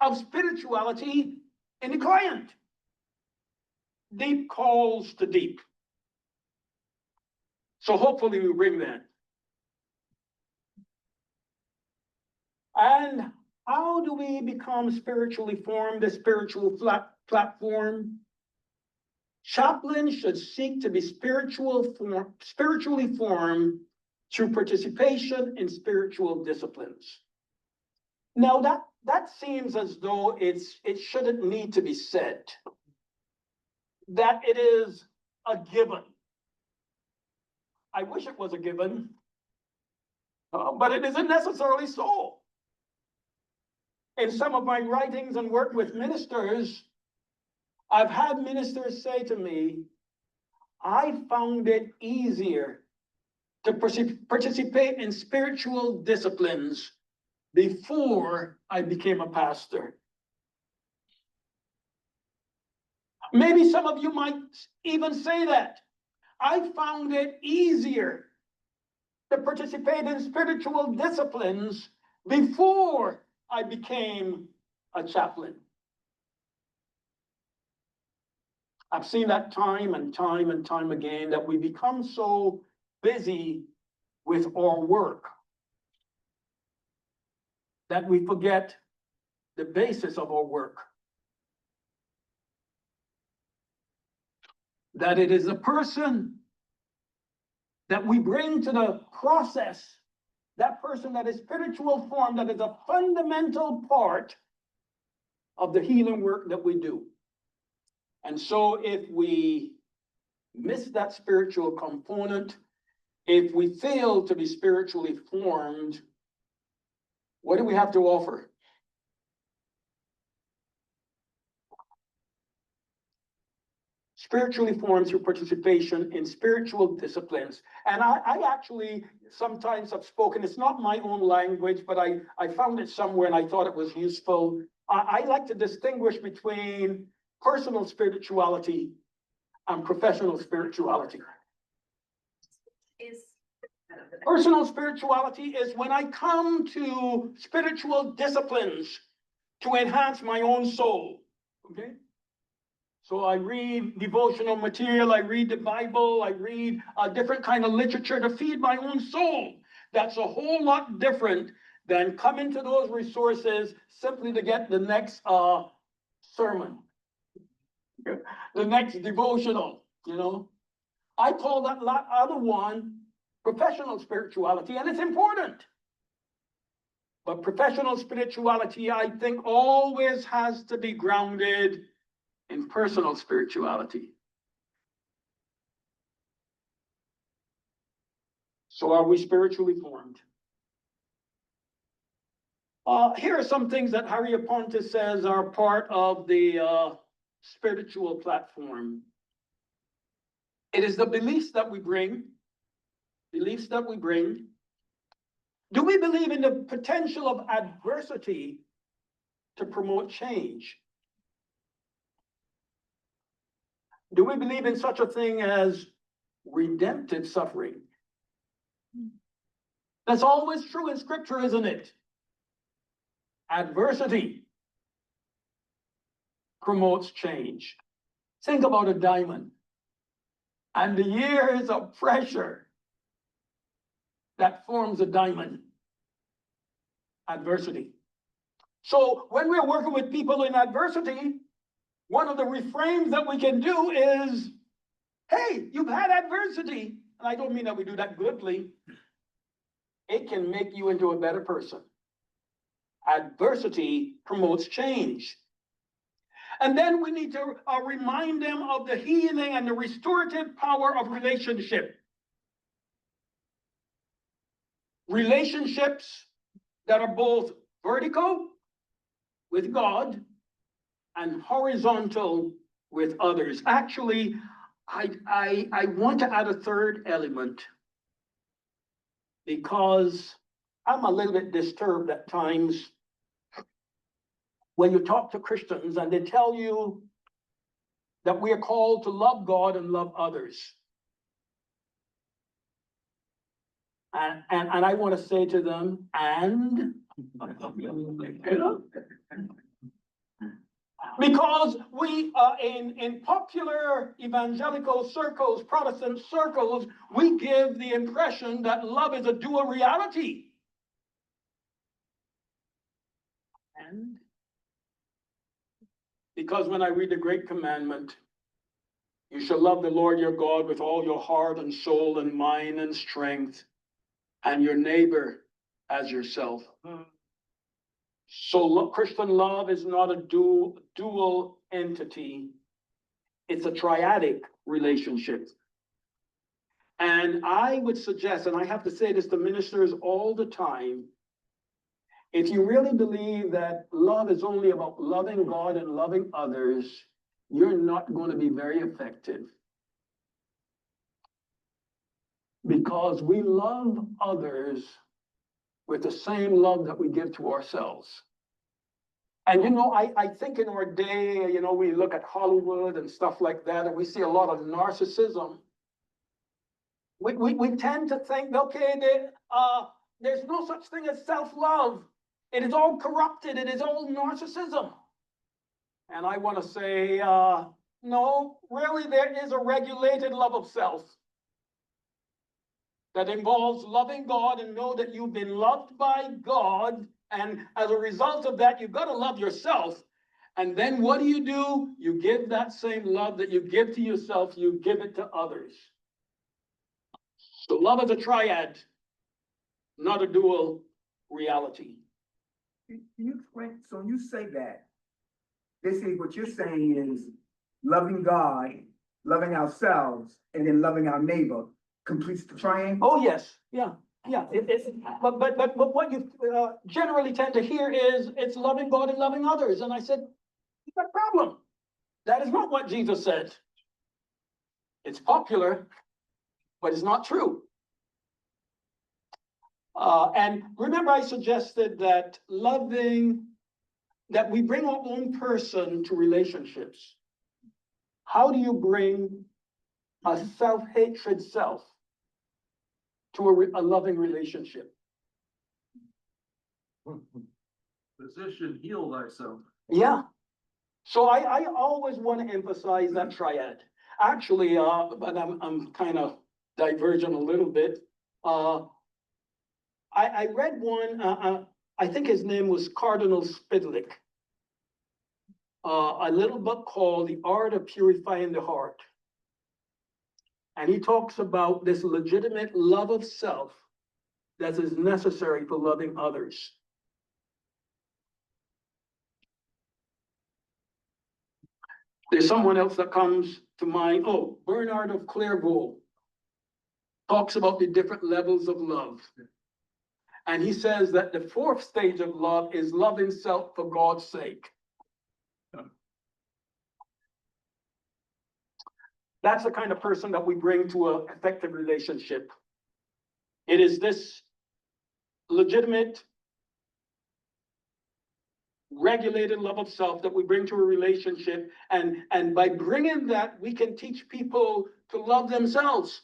Speaker 1: of spirituality in the client. Deep calls to deep. So hopefully we bring that. And how do we become spiritually formed, a spiritual platform? Chaplains should seek to be spiritually formed through participation in spiritual disciplines. Now that seems as though it shouldn't need to be said, that it is a given. I wish it was a given, but it isn't necessarily so. In some of my writings and work with ministers, I've had ministers say to me, I found it easier to participate in spiritual disciplines before I became a pastor. Maybe some of you might even say that. I found it easier to participate in spiritual disciplines before I became a chaplain. I've seen that time and time and time again, that we become so busy with our work that we forget the basis of our work. That it is a person that we bring to the process, that person that is spiritual form, that is a fundamental part of the healing work that we do. And so if we miss that spiritual component, if we fail to be spiritually formed, what do we have to offer? Spiritually formed through participation in spiritual disciplines. And I actually sometimes have spoken, it's not my own language, but I found it somewhere and I thought it was useful. I like to distinguish between personal spirituality and professional spirituality. Personal spirituality is when I come to spiritual disciplines to enhance my own soul, okay? So I read devotional material, I read the Bible, I read a different kind of literature to feed my own soul. That's a whole lot different than coming to those resources simply to get the next sermon, the next devotional, you know. I call that other one professional spirituality, and it's important. But professional spirituality, I think, always has to be grounded in personal spirituality. So are we spiritually formed? Here are some things that Harry Aponte says are part of the spiritual platform. It is the beliefs that we bring. Beliefs that we bring. Do we believe in the potential of adversity to promote change? Do we believe in such a thing as redemptive suffering? That's always true in Scripture, isn't it? Adversity promotes change. Think about a diamond and the years of pressure that forms a diamond. Adversity. So when we're working with people in adversity, one of the reframes that we can do is, hey, you've had adversity. And I don't mean that we do that glibly. It can make you into a better person. Adversity promotes change. And then we need to remind them of the healing and the restorative power of relationship. Relationships that are both vertical with God and horizontal with others. Actually, I want to add a third element, because I'm a little bit disturbed at times when you talk to Christians and they tell you that we are called to love God and love others. And I want to say to them, and you know, Because we, in popular evangelical circles, Protestant circles, we give the impression that love is a dual reality. And because when I read the great commandment, you shall love the Lord your God with all your heart and soul and mind and strength, and your neighbor as yourself. So Christian love is not a dual entity. It's a triadic relationship. And I would suggest, and I have to say this to ministers all the time, if you really believe that love is only about loving God and loving others, you're not going to be very effective. Because we love others with the same love that we give to ourselves. And I think in our day, we look at Hollywood and stuff like that, and we see a lot of narcissism. We tend to think, okay, there's no such thing as self-love. It is all corrupted. It is all narcissism. And I want to say, no, really, there is a regulated love of self that involves loving God and know that you've been loved by God. And as a result of that, you've got to love yourself. And then what do? You give that same love that you give to yourself, you give it to others. So love is a triad, not a dual reality.
Speaker 8: Can you explain? So you say that, basically what you're saying is loving God, loving ourselves, and then loving our neighbor completes the triangle?
Speaker 1: Oh, yes, yeah. But what you generally tend to hear is it's loving God and loving others. And I said, you've got a problem. That is not what Jesus said. It's popular, but it's not true. And remember, I suggested that that we bring our own person to relationships. How do you bring a self-hatred self to a loving relationship?
Speaker 6: Physician, heal thyself.
Speaker 1: Yeah. So I always want to emphasize that triad. Actually, but I'm kind of diverging a little bit. I read one, I think his name was Cardinal Spidlick, a little book called The Art of Purifying the Heart. And he talks about this legitimate love of self that is necessary for loving others. There's someone else that comes to mind. Oh, Bernard of Clairvaux talks about the different levels of love. And he says that the fourth stage of love is loving self for God's sake. That's the kind of person that we bring to an effective relationship. It is this legitimate, regulated love of self that we bring to a relationship. And by bringing that, we can teach people to love themselves.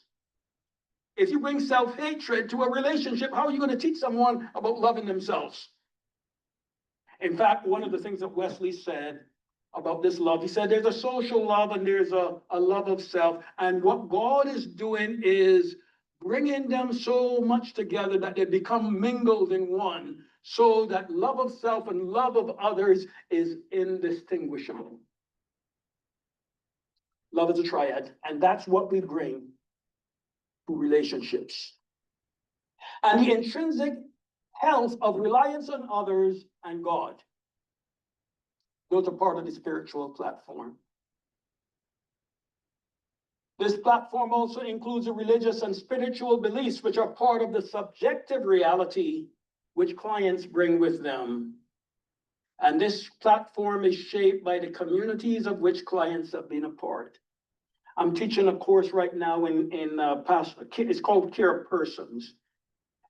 Speaker 1: If you bring self-hatred to a relationship, how are you going to teach someone about loving themselves? In fact, one of the things that Wesley said about this love, he said there's a social love and there's a love of self. And what God is doing is bringing them so much together that they become mingled in one, so that love of self and love of others is indistinguishable. Love is a triad, and that's what we bring to relationships. And the intrinsic health of reliance on others and God. Those are part of the spiritual platform. This platform also includes the religious and spiritual beliefs, which are part of the subjective reality which clients bring with them. And this platform is shaped by the communities of which clients have been a part. I'm teaching a course right now it's called Care Persons.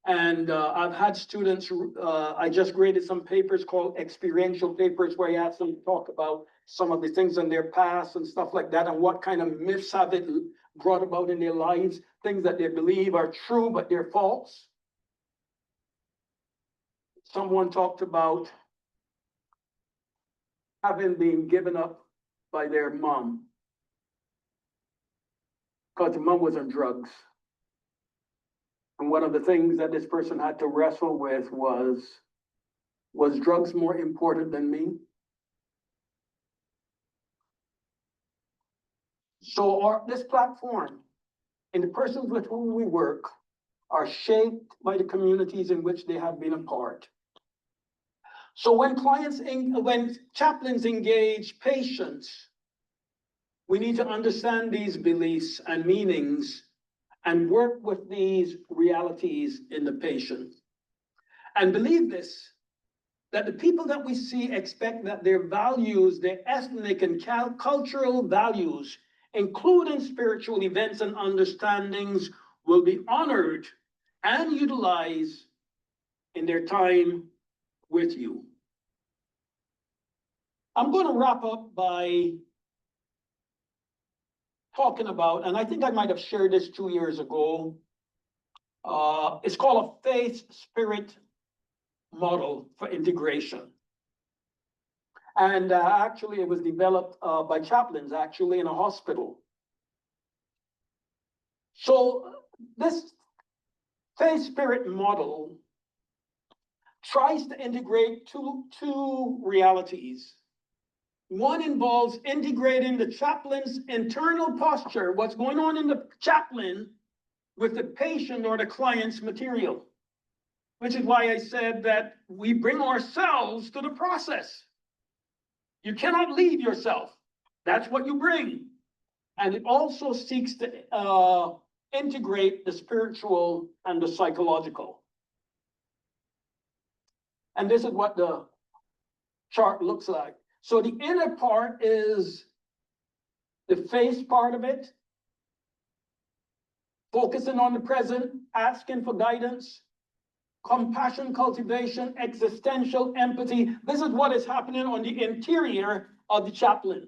Speaker 1: And I've had students, I just graded some papers called experiential papers where I asked them to talk about some of the things in their past and stuff like that, and what kind of myths have it brought about in their lives, things that they believe are true, but they're false. Someone talked about having been given up by their mom. Because the mom was on drugs. And one of the things that this person had to wrestle with was drugs more important than me? So this platform and the persons with whom we work are shaped by the communities in which they have been a part. So when when chaplains engage patients, we need to understand these beliefs and meanings and work with these realities in the patient. And believe this, that the people that we see expect that their values, their ethnic and cultural values, including spiritual events and understandings, will be honored and utilized in their time with you. I'm going to wrap up by talking about, and I think I might have shared this 2 years ago. It's called a faith-spirit model for integration. And actually, it was developed by chaplains, actually, in a hospital. So this faith-spirit model tries to integrate two realities. One involves integrating the chaplain's internal posture, what's going on in the chaplain, with the patient or the client's material. Which is why I said that we bring ourselves to the process. You cannot leave yourself. That's what you bring. And it also seeks to integrate the spiritual and the psychological. And this is what the chart looks like. So the inner part is the face part of it, focusing on the present, asking for guidance, compassion, cultivation, existential empathy. This is what is happening on the interior of the chaplain.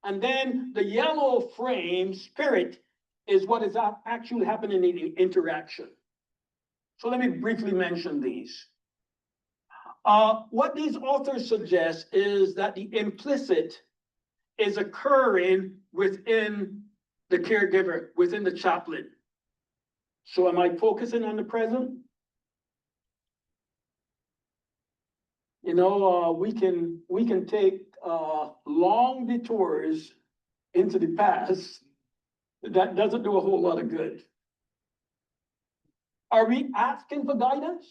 Speaker 1: And then the yellow frame, spirit, is what is actually happening in the interaction. So let me briefly mention these. What these authors suggest is that the implicit is occurring within the caregiver, within the chaplain. So am I focusing on the present? You know, we can take long detours into the past. That doesn't do a whole lot of good. Are we asking for guidance?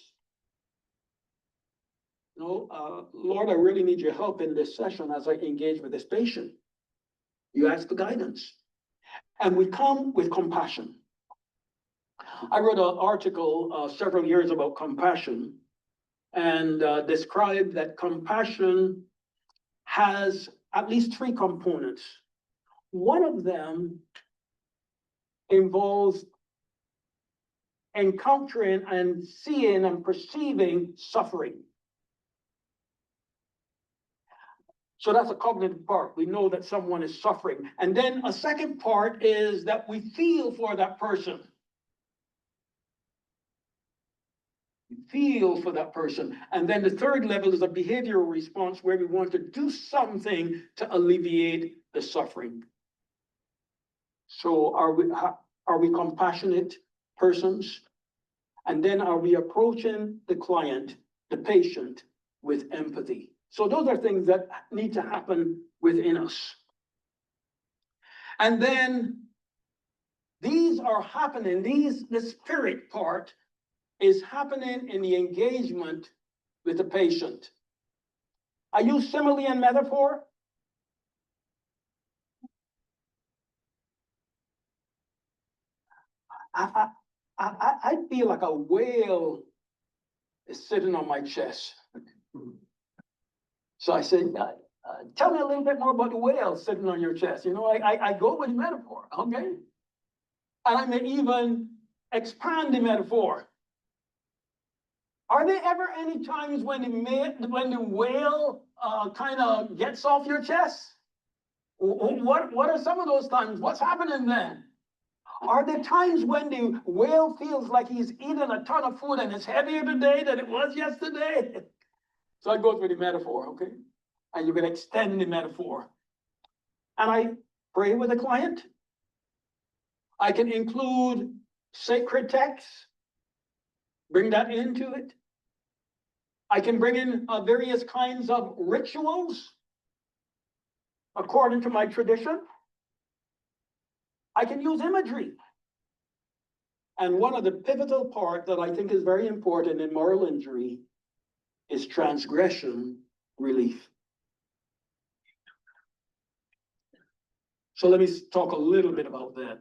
Speaker 1: No, Lord, I really need your help in this session as I engage with this patient. You ask for guidance. And we come with compassion. I wrote an article several years about compassion and described that compassion has at least 3 components. One of them involves encountering and seeing and perceiving suffering. So that's a cognitive part. We know that someone is suffering. And then a second part is that we feel for that person. We feel for that person. And then the third level is a behavioral response where we want to do something to alleviate the suffering. So are we compassionate persons? And then are we approaching the client, the patient, with empathy? So those are things that need to happen within us. And then these are happening, the spirit part is happening in the engagement with the patient. I use simile and metaphor. I feel like a whale is sitting on my chest. So I said, tell me a little bit more about the whale sitting on your chest. You know, I go with metaphor, okay? And I may even expand the metaphor. Are there ever any times when the whale kind of gets off your chest? What are some of those times? What's happening then? Are there times when the whale feels like he's eating a ton of food and it's heavier today than it was yesterday? So I go through the metaphor, okay? and you can extend the metaphor. And I pray with the client. I can include sacred texts, bring that into it. I can bring in various kinds of rituals according to my tradition. I can use imagery. And one of the pivotal part that I think is very important in moral injury is transgression relief. So let me talk a little bit about that.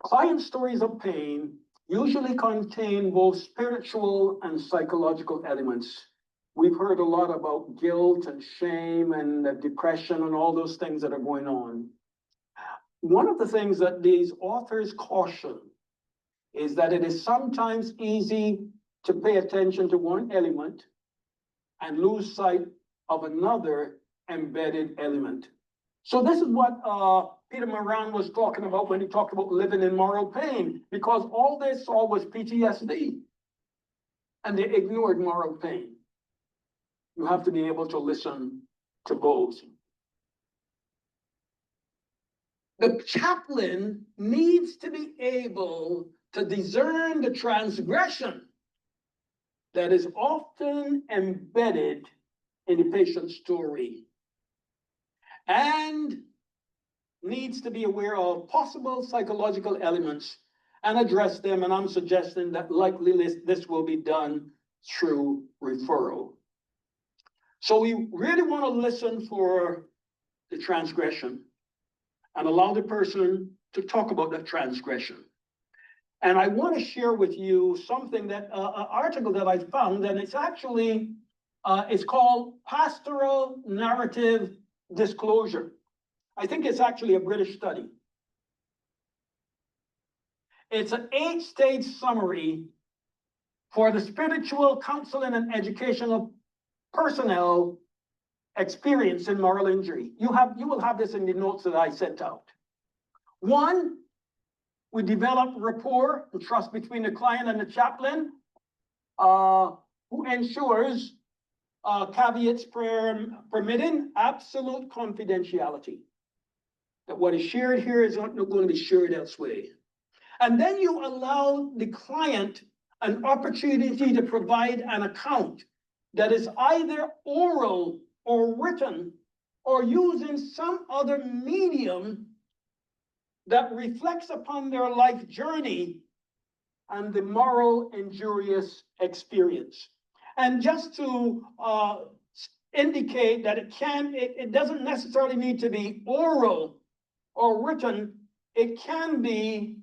Speaker 1: Client stories of pain usually contain both spiritual and psychological elements. We've heard a lot about guilt and shame and depression and all those things that are going on. One of the things that these authors caution is that it is sometimes easy to pay attention to one element and lose sight of another embedded element. So this is what Peter Moran was talking about when he talked about living in moral pain, because all they saw was PTSD and they ignored moral pain. You have to be able to listen to both. The chaplain needs to be able to discern the transgression that is often embedded in the patient's story, and needs to be aware of possible psychological elements and address them. And I'm suggesting that likely this will be done through referral. So we really want to listen for the transgression and allow the person to talk about that transgression. And I want to share with you something that, an article that I found, and it's actually, it's called Pastoral Narrative Disclosure. I think it's actually a British study. It's an 8-stage summary for the spiritual counseling and educational personnel experience in moral injury. You will have this in the notes that I sent out. 1, we develop rapport and trust between the client and the chaplain, who ensures caveats permitting absolute confidentiality. That what is shared here is not going to be shared elsewhere. And then you allow the client an opportunity to provide an account that is either oral or written or using some other medium that reflects upon their life journey and the moral injurious experience. And just to indicate that it doesn't necessarily need to be oral or written, it can be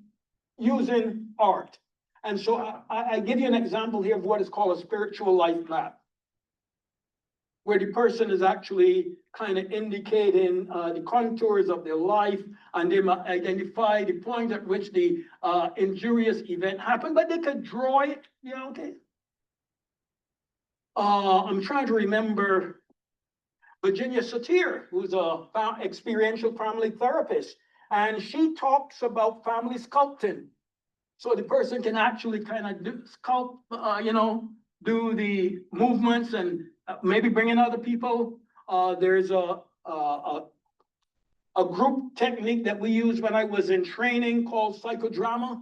Speaker 1: using art. And so I give you an example here of what is called a spiritual life map, where the person is actually kind of indicating the contours of their life, and they might identify the point at which the injurious event happened, but they could draw it, okay. I'm trying to remember Virginia Satir, who's a experiential family therapist, and she talks about family sculpting. So the person can actually kind of sculpt, do the movements and maybe bring in other people. There's a group technique that we used when I was in training called psychodrama.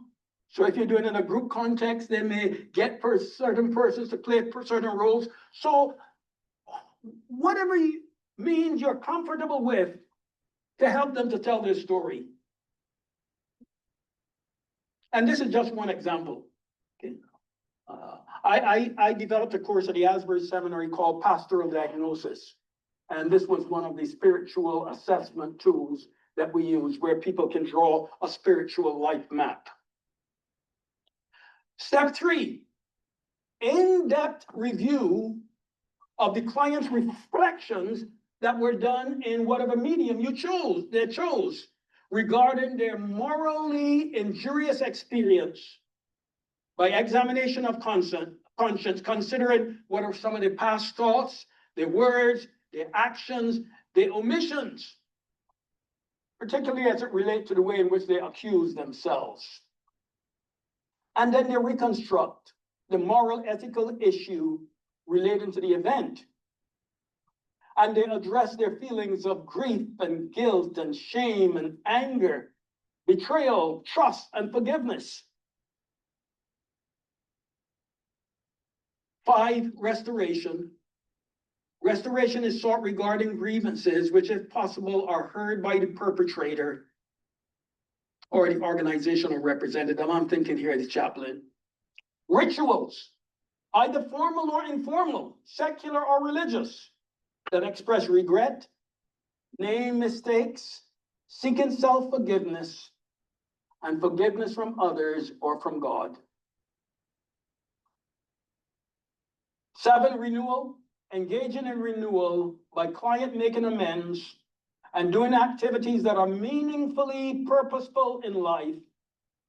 Speaker 1: So if you're doing it in a group context, they may get certain persons to play certain roles. So whatever means you're comfortable with to help them to tell their story. And this is just one example. Okay. I developed a course at the Asbury Seminary called Pastoral Diagnosis. And this was one of the spiritual assessment tools that we use, where people can draw a spiritual life map. Step 3, in-depth review of the client's reflections that were done in whatever medium they chose regarding their morally injurious experience, by examination of conscience, considering what are some of their past thoughts, their words, their actions, their omissions, particularly as it relates to the way in which they accuse themselves. And then they reconstruct the moral ethical issue relating to the event. And they address their feelings of grief and guilt and shame and anger, betrayal, trust, and forgiveness. 5, restoration. Restoration is sought regarding grievances which, if possible, are heard by the perpetrator or the organizational representative. I'm thinking here the chaplain. Rituals, either formal or informal, secular or religious, that express regret, name mistakes, seeking self-forgiveness, and forgiveness from others or from God. 7, renewal, engaging in renewal by client making amends and doing activities that are meaningfully purposeful in life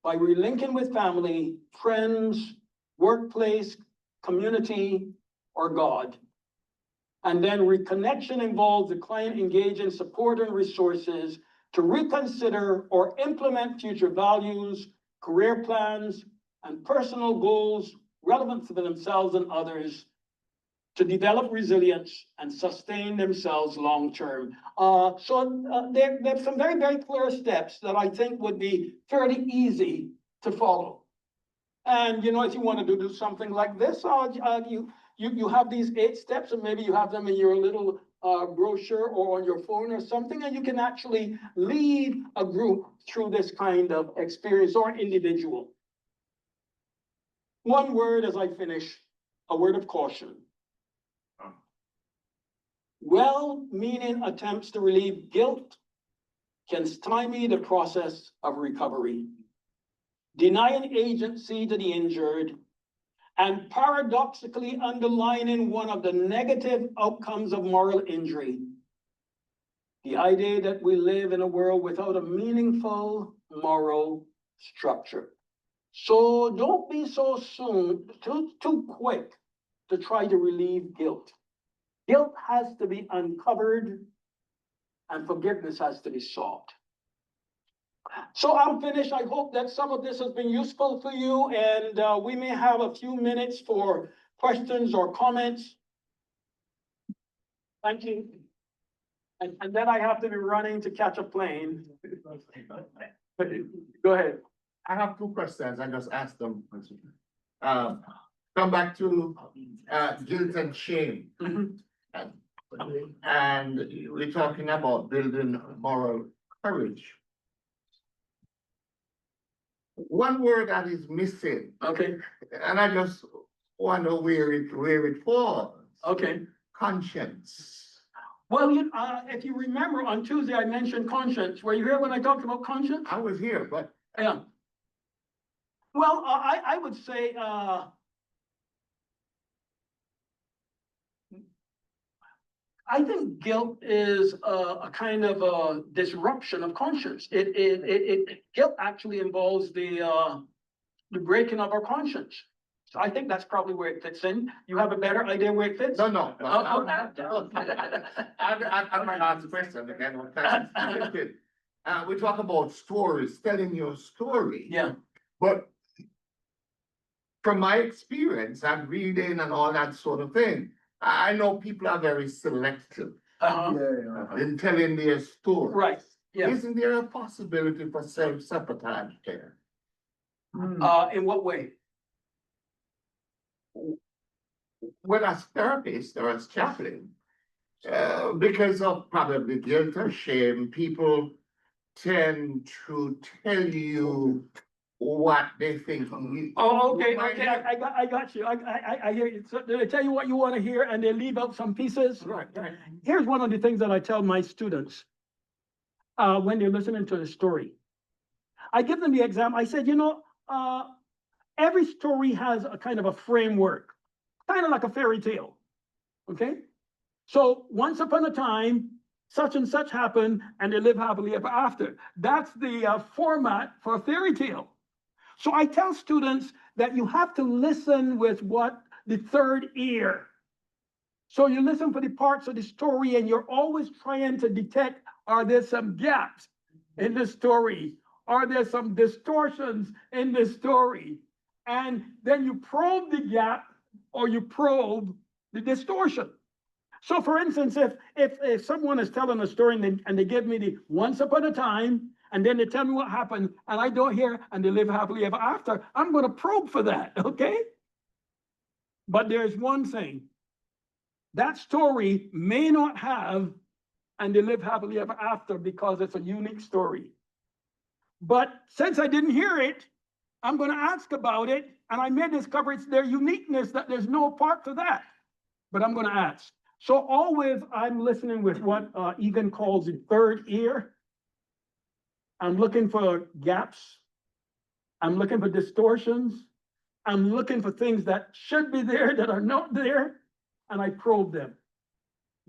Speaker 1: by relinking with family, friends, workplace, community, or God. And then reconnection involves the client engaging support and resources to reconsider or implement future values, career plans, and personal goals relevant to themselves and others, to develop resilience and sustain themselves long-term. There's some very, very clear steps that I think would be fairly easy to follow. And, if you want to do something like this, you have these 8 steps, and maybe you have them in your little brochure or on your phone or something, and you can actually lead a group through this kind of experience, or an individual. One word as I finish, a word of caution. Well-meaning attempts to relieve guilt can stymie the process of recovery, denying agency to the injured, and paradoxically underlining one of the negative outcomes of moral injury: the idea that we live in a world without a meaningful moral structure. So don't be so soon, too quick to try to relieve guilt. Guilt has to be uncovered, and forgiveness has to be sought. So I'm finished. I hope that some of this has been useful for you, and we may have a few minutes for questions or comments. Thank you. And then I have to be running to catch a plane. Go ahead.
Speaker 9: I have 2 questions. I just asked them. Come back to guilt and shame.
Speaker 1: Mhm.
Speaker 9: And we're talking about building moral courage. One word that is missing,
Speaker 1: Okay,
Speaker 9: and I just wonder where it falls.
Speaker 1: okay.
Speaker 9: Conscience.
Speaker 1: Well, if you remember, on Tuesday, I mentioned conscience. Were you here when I talked about conscience?
Speaker 9: I was here, but
Speaker 1: Yeah. Well, I would say, I think guilt is a kind of a disruption of conscience. Guilt actually involves the breaking of our conscience. So I think that's probably where it fits in. You have a better idea where it fits?
Speaker 9: no.
Speaker 1: Oh,
Speaker 9: I'm gonna ask the question again. We talk about stories, telling your story.
Speaker 1: yeah.
Speaker 9: But from my experience and reading and all that sort of thing, I know people are very selective in telling their story.
Speaker 1: Right. Yeah.
Speaker 9: Isn't there a possibility for self-sabotage there?
Speaker 1: In what way?
Speaker 9: Well, as therapists or as chaplain, because of probably guilt or shame, people tend to tell you what they think.
Speaker 1: Oh, okay, I got you. I hear you. So they tell you what you want to hear, and they leave out some pieces.
Speaker 9: Right.
Speaker 1: Here's one of the things that I tell my students when they're listening to the story. I give them the example. I said, every story has a kind of a framework, kind of like a fairy tale. Okay? So once upon a time, such and such happened, and they live happily ever after. That's the format for a fairy tale. So I tell students that you have to listen with what? The third ear. So you listen for the parts of the story, and you're always trying to detect, are there some gaps in the story? Are there some distortions in the story? And then you probe the gap, or you probe the distortion. So for instance, if someone is telling a story and they give me the once upon a time, and then they tell me what happened, and I don't hear, and they live happily ever after, I'm gonna probe for that, okay? But there's one thing. That story may not have, and they live happily ever after because it's a unique story. But since I didn't hear it, I'm gonna ask about it, and I may discover it's their uniqueness that there's no part to that. But I'm gonna ask. So always I'm listening with what Egan calls the third ear. I'm looking for gaps. I'm looking for distortions. I'm looking for things that should be there that are not there, and I probe them.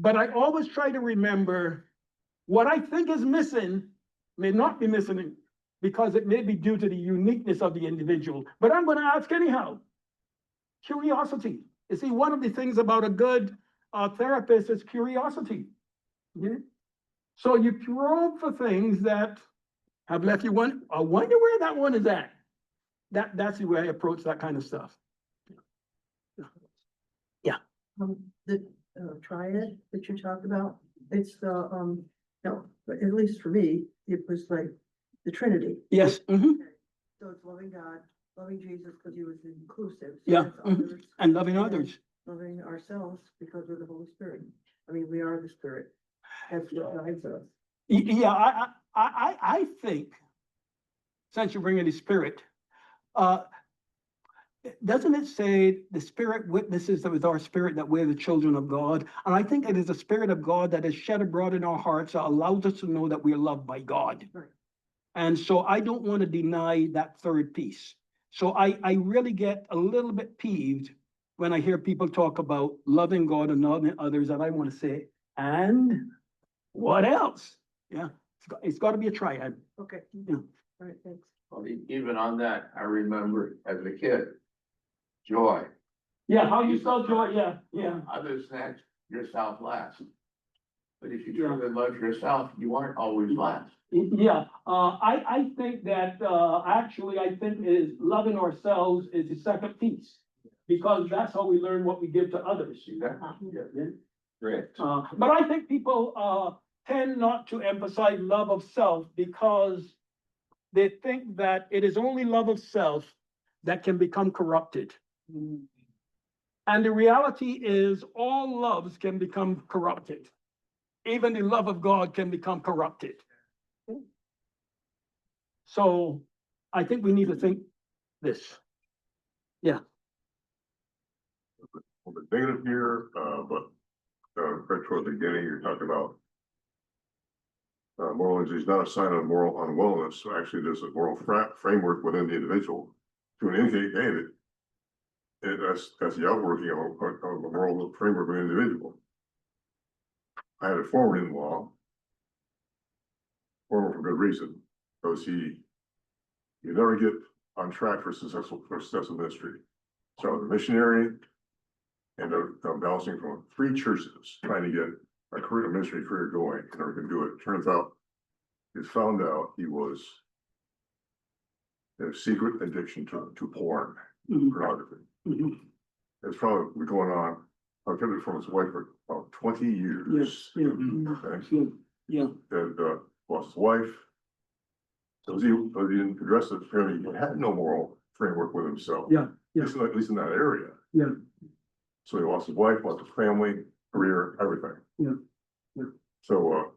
Speaker 1: But I always try to remember what I think is missing may not be missing because it may be due to the uniqueness of the individual. But I'm going to ask anyhow. Curiosity. You see, one of the things about a good therapist is curiosity. Yeah? So you probe for things that have left you I wonder where that one is at. That's the way I approach that kind of stuff. Yeah.
Speaker 10: The triad that you talked about, it's the, no, but at least for me, it was like the Trinity.
Speaker 1: Yes. Mm-hmm.
Speaker 10: So it's loving God, loving Jesus because he was inclusive. So
Speaker 1: Yeah.
Speaker 10: it's
Speaker 1: Mm-hmm.
Speaker 10: others,
Speaker 1: And loving
Speaker 10: and
Speaker 1: others.
Speaker 10: loving ourselves because we're the Holy Spirit. I mean, we are the Spirit. That's what guides us.
Speaker 1: Yeah, I think, since you're bringing the Spirit, doesn't it say the Spirit witnesses that with our spirit that we're the children of God? And I think it is the Spirit of God that is shed abroad in our hearts that allows us to know that we are loved by God.
Speaker 10: Right.
Speaker 1: And so I don't want to deny that third piece. So I really get a little bit peeved when I hear people talk about loving God and loving others, and I want to say, and what else? Yeah, it's got to be a triad.
Speaker 10: Okay.
Speaker 1: Yeah.
Speaker 10: All right, thanks.
Speaker 9: Well, even on that, I remember as a kid, joy.
Speaker 1: Yeah, how you spell joy? Yeah, yeah.
Speaker 9: Others next, yourself last. But if you truly love yourself, you aren't always last.
Speaker 1: Yeah, I think that, actually, I think is loving ourselves is the second piece. Because that's how we learn what we give to others.
Speaker 9: Exactly.
Speaker 1: Yeah.
Speaker 9: Great.
Speaker 1: But I think people, tend not to emphasize love of self because they think that it is only love of self that can become corrupted. And the reality is all loves can become corrupted. Even the love of God can become corrupted. So I think we need to think this. Yeah.
Speaker 11: Well, the negative here, but right toward the beginning, you're talking about moral injury is not a sign of moral unwellness. So actually, there's a moral framework within the individual to indicate, hey, that's the outworking of a moral framework of an individual. I had a former in-law, former for good reason, because you never get on track for successful ministry. So the missionary, and they're bouncing from 3 churches, trying to get a career, ministry career going, and never can do it. Turns out, it's found out he was a secret addiction to porn, pornography. It's probably been going on. I've kept it from his wife for about 20 years.
Speaker 1: Yes,
Speaker 11: Okay.
Speaker 1: yeah.
Speaker 11: And lost his wife. So he didn't address it. He had no moral framework with himself.
Speaker 1: Yeah.
Speaker 11: At least in that area.
Speaker 1: Yeah.
Speaker 11: So he lost his wife, lost his family, career, everything.
Speaker 1: Yeah.
Speaker 11: So,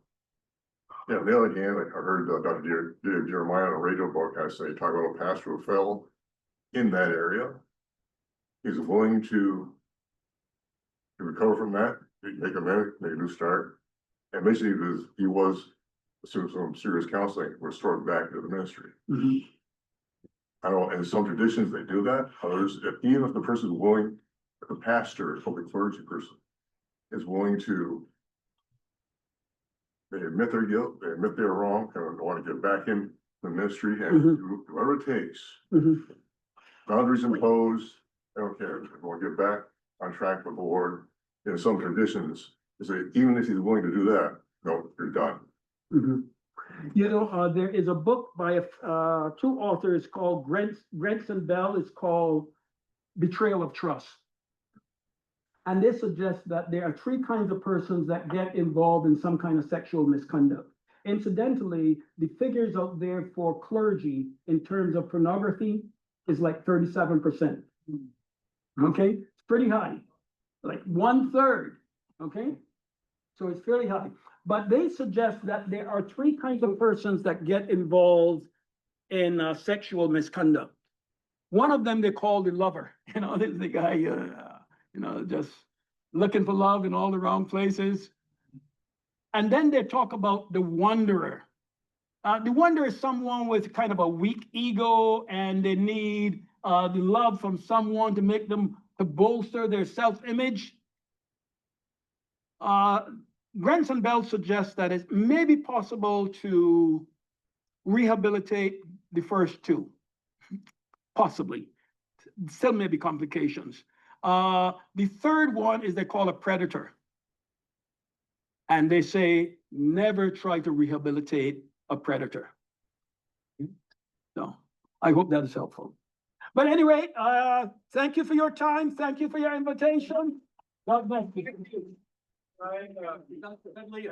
Speaker 11: yeah, on the other hand, I heard Dr. Jeremiah on a radio broadcast say, talk about a pastor who fell in that area. He's willing to recover from that, make a new start. And basically, he was some serious counseling, restored back to the ministry. I don't, in some traditions, they do that. Others, even if the person is willing, if the pastor, public clergy person, is willing to, they admit their guilt, they admit they're wrong, and want to get back in the ministry and do whatever it takes. Boundaries imposed, I don't care. If we want to get back on track with the Lord, in some traditions, is that even if he's willing to do that, no, you're done.
Speaker 1: You know, there is a book by 2 authors called Gregson Bell. It's called Betrayal of Trust. And they suggest that there are three kinds of persons that get involved in some kind of sexual misconduct. Incidentally, the figures out there for clergy in terms of pornography is like 37%. Okay, it's pretty high, like 1/3, okay? So it's fairly high. But they suggest that there are three kinds of persons that get involved in sexual misconduct. One of them they call the lover. This is the guy, just looking for love in all the wrong places. And then they talk about the wanderer. The wanderer is someone with kind of a weak ego, and they need the love from someone to make them, to bolster their self-image. Grenson Bell suggests that it may be possible to rehabilitate the first two, possibly. Still may be complications. The third one is they call a predator. And they say, never try to rehabilitate a predator. So I hope that is helpful. But anyway, thank you for your time. Thank you for your invitation. God bless you.
Speaker 6: Dr. Headley,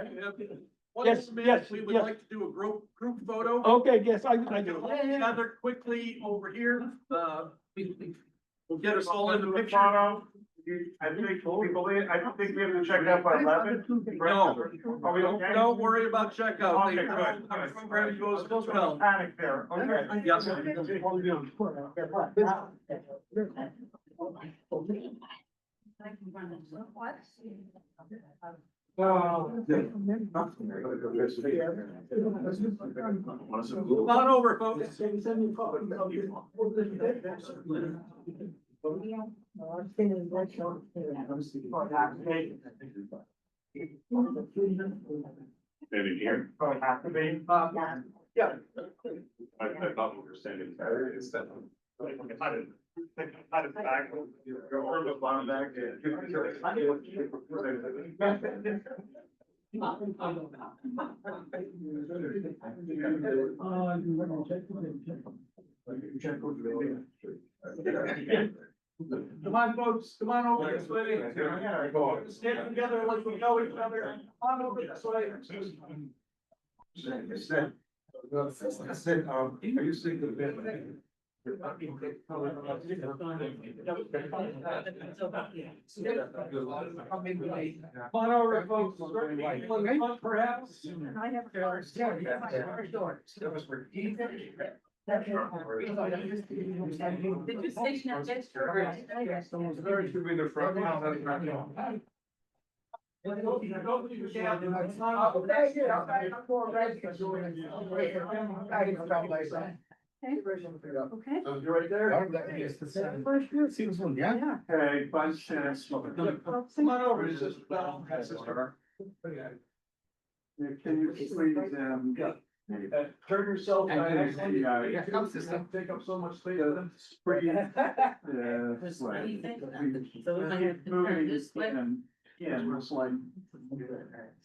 Speaker 1: Yes, yes,
Speaker 6: we would
Speaker 1: yes.
Speaker 6: like to do a group photo.
Speaker 1: Okay, yes, I do.
Speaker 6: Gather quickly over here. We'll get us all in the picture.
Speaker 7: I think I don't think we have to check out by 11.
Speaker 6: No,
Speaker 7: Are we okay?
Speaker 6: don't worry about checkout.
Speaker 7: Okay, good.
Speaker 6: Our program goes well.
Speaker 7: Panic there, okay.
Speaker 6: Yes. Come on over, folks.
Speaker 11: Maybe here.
Speaker 7: Have to be.
Speaker 6: Yeah.
Speaker 11: I thought we were standing there instead.
Speaker 6: Come on, folks, come on over this way. Stand together like we know each other. Come on over this way.
Speaker 7: I said, are you seeing the bit?
Speaker 6: Come on over, folks. Perhaps.
Speaker 10: I have. Did you station that gesture?
Speaker 7: Very should be the front.
Speaker 10: Okay.
Speaker 7: You're right there.
Speaker 10: Seems one,
Speaker 7: Yeah. Hey, vice chancellor.
Speaker 6: Come on over, it's just,
Speaker 7: Can you please,
Speaker 6: turn yourself.
Speaker 7: Take up so much space. It's pretty. Yeah. It's like.
Speaker 10: So if I have to turn this way.
Speaker 7: Yeah, it's like.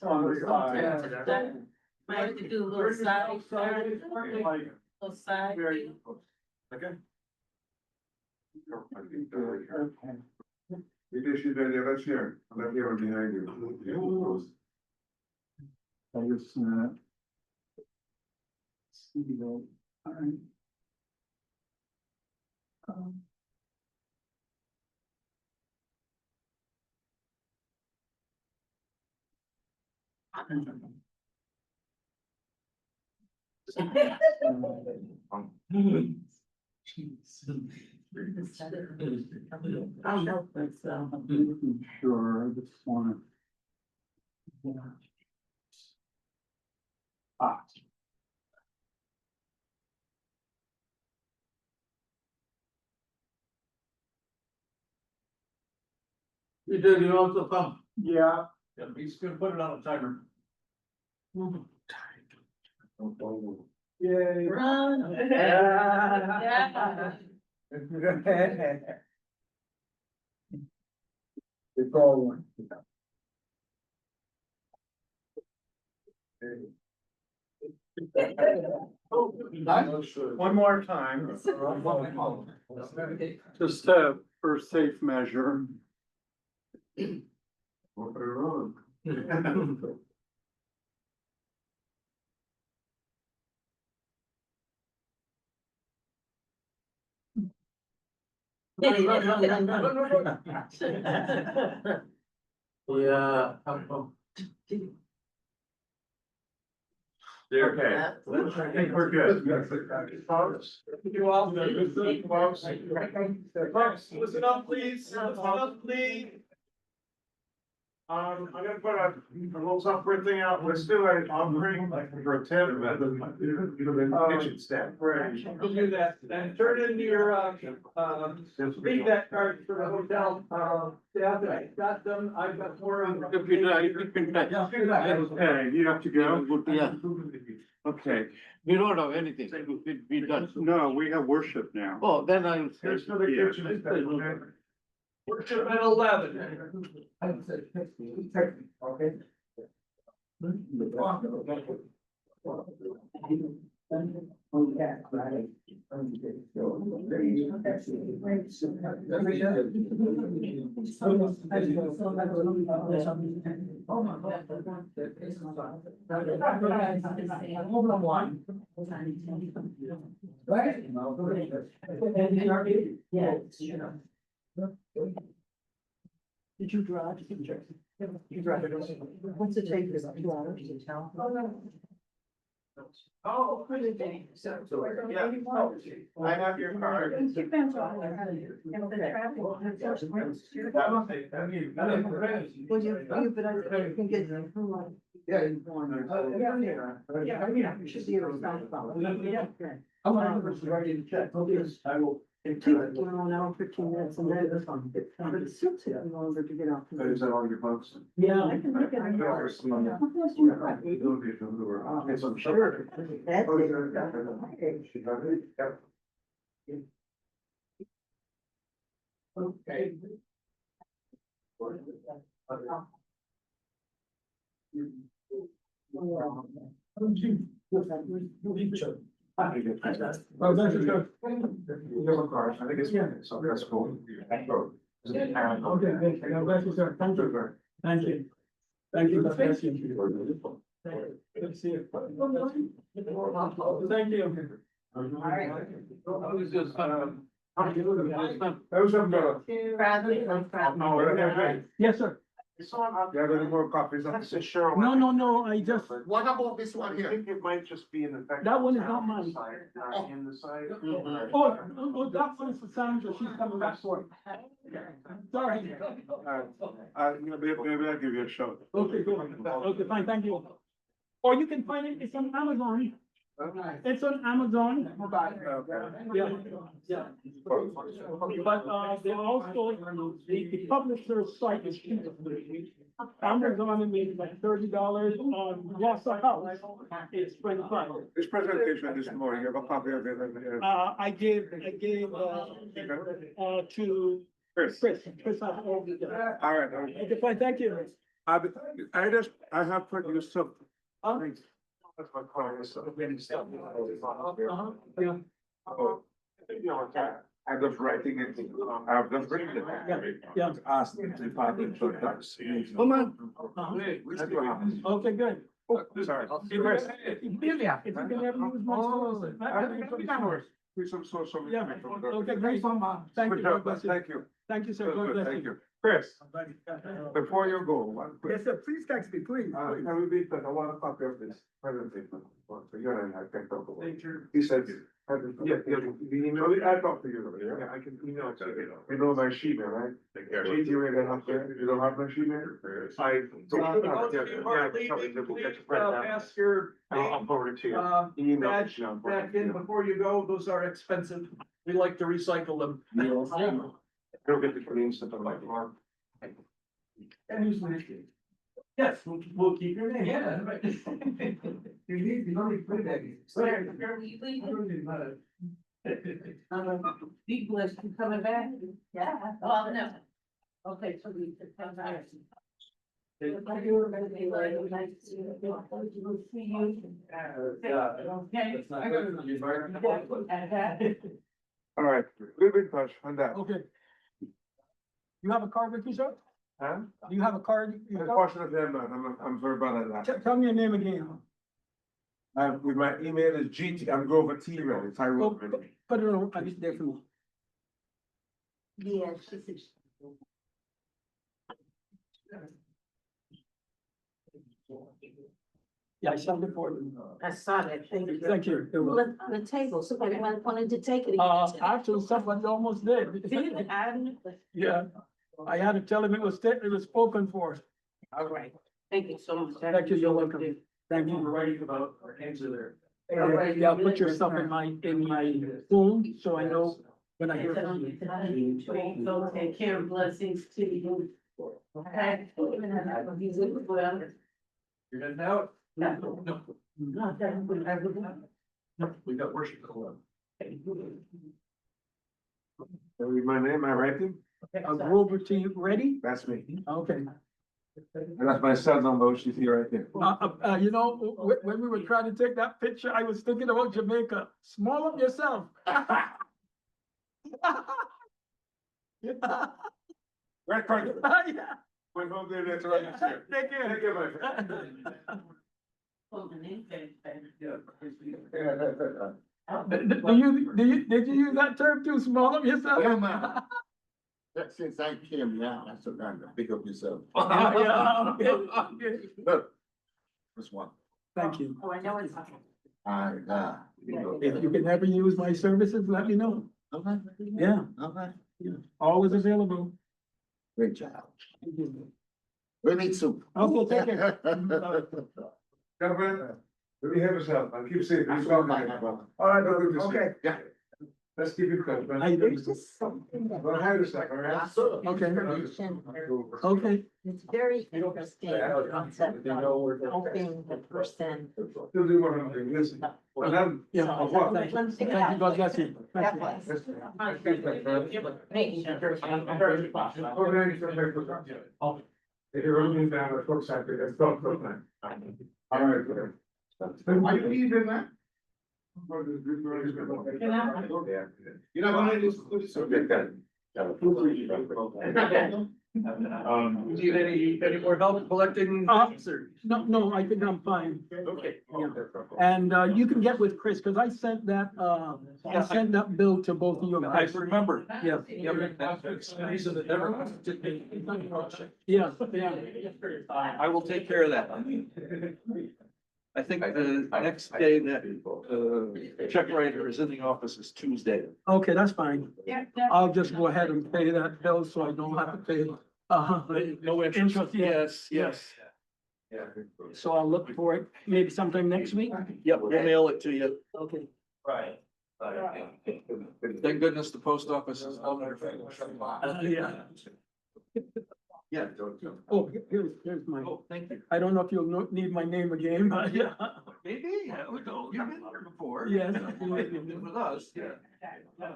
Speaker 10: On the side. Might have to do a little side,
Speaker 7: Like,
Speaker 10: little side.
Speaker 7: very.
Speaker 11: Okay.
Speaker 7: You should do that, let's hear. Let me behind you.
Speaker 5: I just, see the, all right.
Speaker 10: I know, but,
Speaker 5: I'm sure, I just wanna. Ah.
Speaker 6: You did, you also thumb.
Speaker 7: Yeah.
Speaker 6: Yeah, he's gonna put it on a timer.
Speaker 7: Yay.
Speaker 10: run. Yeah.
Speaker 7: It's all one. One more time.
Speaker 5: Just for safe measure.
Speaker 6: Yeah. They're okay. I think we're good. You all. Folks, listen up, please. Listen up, please. I'm gonna put a little something thing out. Let's do it. I'll bring for a 10 kitchen staff. We'll do that. And turn in your feedback cards for the hotel. Staff. I got them. I've got more on.
Speaker 5: Okay, you have to go?
Speaker 6: Yeah.
Speaker 5: Okay,
Speaker 6: We don't have anything. We done.
Speaker 5: no, we have worship now.
Speaker 6: Oh, then I'll.
Speaker 5: Here's for the kitchen.
Speaker 6: Worship at 11.
Speaker 8: Okay.
Speaker 10: Did you drive? You drive. What's it take? 2 hours to tell?
Speaker 6: Oh, yeah. I have your card.
Speaker 10: Well, you, but I can get.
Speaker 8: Yeah.
Speaker 10: You should be able to stop.
Speaker 8: I'm gonna write in the check. I will.
Speaker 10: It takes an hour, 15 minutes, and then but it still takes longer to get out.
Speaker 11: Is that all your folks?
Speaker 10: Yeah. I can make it.
Speaker 8: Yes, I'm sure.
Speaker 10: Okay.
Speaker 11: Oh, that's good. You have a car, I think it's, so that's cool.
Speaker 8: Okay, thank you. God bless you, sir. Thank you. Thank you. Thank you. God bless you. Good to see you. Thank you.
Speaker 6: I was just,
Speaker 8: Yes, sir.
Speaker 11: You have any more copies of this? Sure.
Speaker 8: No, I just,
Speaker 9: What about this one
Speaker 11: I
Speaker 9: here?
Speaker 11: think it might just be in the.
Speaker 8: That one is not mine.
Speaker 11: In the side.
Speaker 8: oh, that one is for Sandra, she's coming back for it. Sorry.
Speaker 11: Maybe I'll give you a show.
Speaker 8: Okay, good. Okay, fine, thank you. Or you can find it, it's on Amazon. It's on Amazon. Yeah, yeah. But, they also, the publisher's site is cheaper. Amazon is like $30 on Wausau House. It's 25.
Speaker 11: This presentation this morning, you have a copy of it?
Speaker 8: I gave, to
Speaker 11: Chris.
Speaker 8: Chris,
Speaker 11: All right.
Speaker 8: okay, fine, thank you.
Speaker 11: I have put you some.
Speaker 8: Thanks.
Speaker 11: That's my car.
Speaker 8: Yeah.
Speaker 11: I'm just writing it. I've just written it.
Speaker 8: Yeah.
Speaker 11: Ask the department to tax.
Speaker 8: Come on.
Speaker 11: That's what happens.
Speaker 8: Okay, good.
Speaker 11: Oh, sorry.
Speaker 8: If you can ever use my source. Yeah, okay, great. Thank you. God bless you.
Speaker 11: Thank you.
Speaker 8: Thank you, sir. God bless
Speaker 11: Thank
Speaker 8: you.
Speaker 11: you. Chris, before you go, one quick.
Speaker 8: Yes, sir, please text me, please.
Speaker 11: Can we beat that? I want a copy of this presentation. So you and I can talk about it.
Speaker 8: Thank you.
Speaker 11: He said. Yeah, I'll talk to you. Yeah, I can email it to you. You know my sheet, right? Sheet you ain't have there. You don't have my sheet there?
Speaker 6: Ask your.
Speaker 11: I'll forward it to you. Email it.
Speaker 6: Badge back in before you go, those are expensive, we like to recycle them.
Speaker 11: Don't get the clean stuff on my farm.
Speaker 6: Yes, we'll keep your name. Yeah.
Speaker 8: You don't need to put that.
Speaker 10: Big bless you coming back? Yeah. Oh, no. Okay, so we can come back. If I do remember the way, it was nice to see you. We'll see you. Okay.
Speaker 11: All right, we'll be in touch on that.
Speaker 8: Okay. You have a card with you, sir?
Speaker 6: Huh?
Speaker 1: Do you have a card?
Speaker 6: Unfortunately, I'm very bad at that.
Speaker 1: Tell me your name again.
Speaker 6: With my email is GT, I'm Grover T. Ready,
Speaker 1: Oh, put it on, I just there for me.
Speaker 10: Yeah, she said.
Speaker 1: Yeah, I signed it for you.
Speaker 10: I saw that, thank you.
Speaker 1: Thank you. You're
Speaker 10: Well,
Speaker 1: welcome.
Speaker 10: on the table, somebody wanted to take it.
Speaker 1: Actually, somebody almost did.
Speaker 10: I-
Speaker 1: Yeah, I had to tell him it was spoken for.
Speaker 10: All right, thank you so much.
Speaker 1: Thank you, you're welcome. Thank you.
Speaker 6: writing about our answer there.
Speaker 1: Yeah, put your stuff in my phone, so I know when I hear from you.
Speaker 10: So take care of blessings to you. Okay.
Speaker 6: You're heading out?
Speaker 10: No.
Speaker 6: We got worship going on. Read my name, I writing?
Speaker 1: Grover T. Ready?
Speaker 6: That's me.
Speaker 1: Okay.
Speaker 6: And that's my cell number, she's here right there.
Speaker 1: You know, when we were trying to take that picture, I was thinking about Jamaica. Small up yourself.
Speaker 6: Right, Carter.
Speaker 1: Yeah.
Speaker 6: Went home there, that's right.
Speaker 1: Take care.
Speaker 6: Take care, my friend.
Speaker 1: Did you use that term too, small up yourself?
Speaker 9: Yeah, man. Since I came now, I still got to pick up yourself.
Speaker 1: Yeah, okay.
Speaker 9: Look, this one.
Speaker 1: Thank you.
Speaker 10: Oh, I know it's.
Speaker 1: If you can ever use my services, let me know.
Speaker 9: Okay.
Speaker 1: Yeah,
Speaker 9: Okay.
Speaker 1: always available.
Speaker 9: Great job. We need soup.
Speaker 1: Okay, take care.
Speaker 6: Gentlemen, let me have yourself, I'll keep safe.
Speaker 9: I'm sorry, my brother.
Speaker 6: All right, good to see you.
Speaker 8: Okay.
Speaker 9: Yeah.
Speaker 6: Let's keep it close, man.
Speaker 1: How you doing?
Speaker 10: There's just something that.
Speaker 6: Well, hang on a second, all right?
Speaker 1: Okay.
Speaker 10: Information.
Speaker 1: Okay.
Speaker 10: It's very interesting, concept on helping the person.
Speaker 6: Still do what I'm doing, listen. And I'm-
Speaker 1: Yeah.
Speaker 6: I'll walk.
Speaker 1: Thank you. Thank you. God bless you. Thank you.
Speaker 6: If you're running down a foot sector, that's not good, man. All right, good.
Speaker 9: Are you leaving, man? You know, what it is.
Speaker 5: Do you need any more help collecting?
Speaker 1: No, I think I'm fine.
Speaker 5: Okay.
Speaker 1: Yeah. And, you can get with Chris, cause I sent that bill to both of you.
Speaker 5: I remember.
Speaker 1: Yeah.
Speaker 5: Reason that never.
Speaker 1: Yeah, yeah.
Speaker 5: I will take care of that. I think the next day that, check writer is in the office is Tuesday.
Speaker 1: Okay, that's fine. I'll just go ahead and pay that bill so I don't have to pay,
Speaker 5: No
Speaker 1: interest, yeah.
Speaker 5: Yes.
Speaker 1: So I'll look for it, maybe sometime next week.
Speaker 5: Yep, we'll mail it to you.
Speaker 1: Okay.
Speaker 6: Right.
Speaker 5: Thank goodness the post office is on there.
Speaker 1: Yeah.
Speaker 5: Yeah.
Speaker 1: Oh, here's my,
Speaker 5: Oh, thank you.
Speaker 1: I don't know if you'll need my name again, but yeah.
Speaker 5: Maybe, you've been here before.
Speaker 1: Yes.
Speaker 5: You've been with us, yeah. Yeah,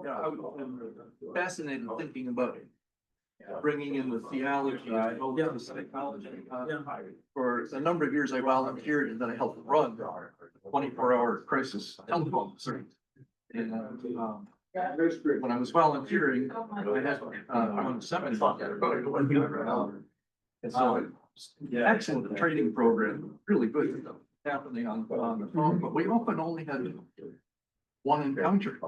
Speaker 5: I was fascinated thinking about bringing in the theology as well as the psychology. For a number of years, I volunteered and then I helped run 24-hour crisis telephone service. And, when I was volunteering, I had, on the seminary. And so, excellent training program, really good stuff happening on the phone, but we often only had one encounter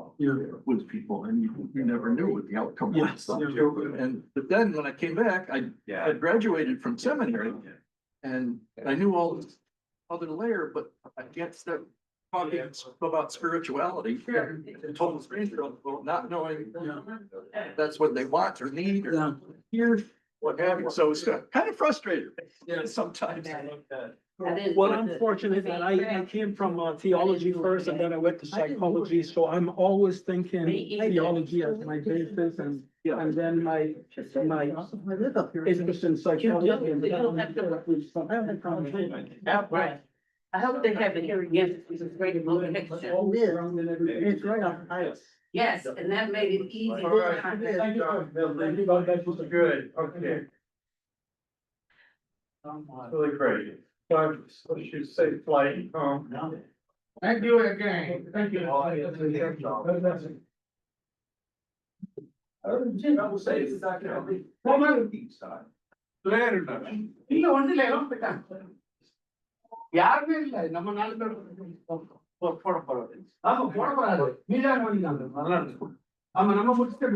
Speaker 5: with people and you never knew what the outcome was. And, but then when I came back, I graduated from seminary and I knew all this other layer, but I can't start talking about spirituality, total stranger, not knowing that's what they want or need or hear, what have you. So it's kind of frustrating sometimes.
Speaker 1: Well, I'm fortunate that I came from theology first and then I went to psychology, so I'm always thinking theology as my basis and then my interest in psychology.
Speaker 10: I hope they have it here again. It's a great location.
Speaker 1: It's right on ice.
Speaker 10: Yes, and that made it easy.
Speaker 6: All right. Thank you. That was good, okay. Really great. So you should say flight.
Speaker 9: Thank you again.
Speaker 6: Thank you.
Speaker 7: இல்ல ஒண்ணு இல்ல எல்லாம் போயிட்டாங்க. யாருமே இல்ல நம்ம 4 பேர் போட போறாரு. ஆமா போட போறாரு. மீடியா நல்லா இருக்கு. ஆமா நம்ம முடிச்சுட்டு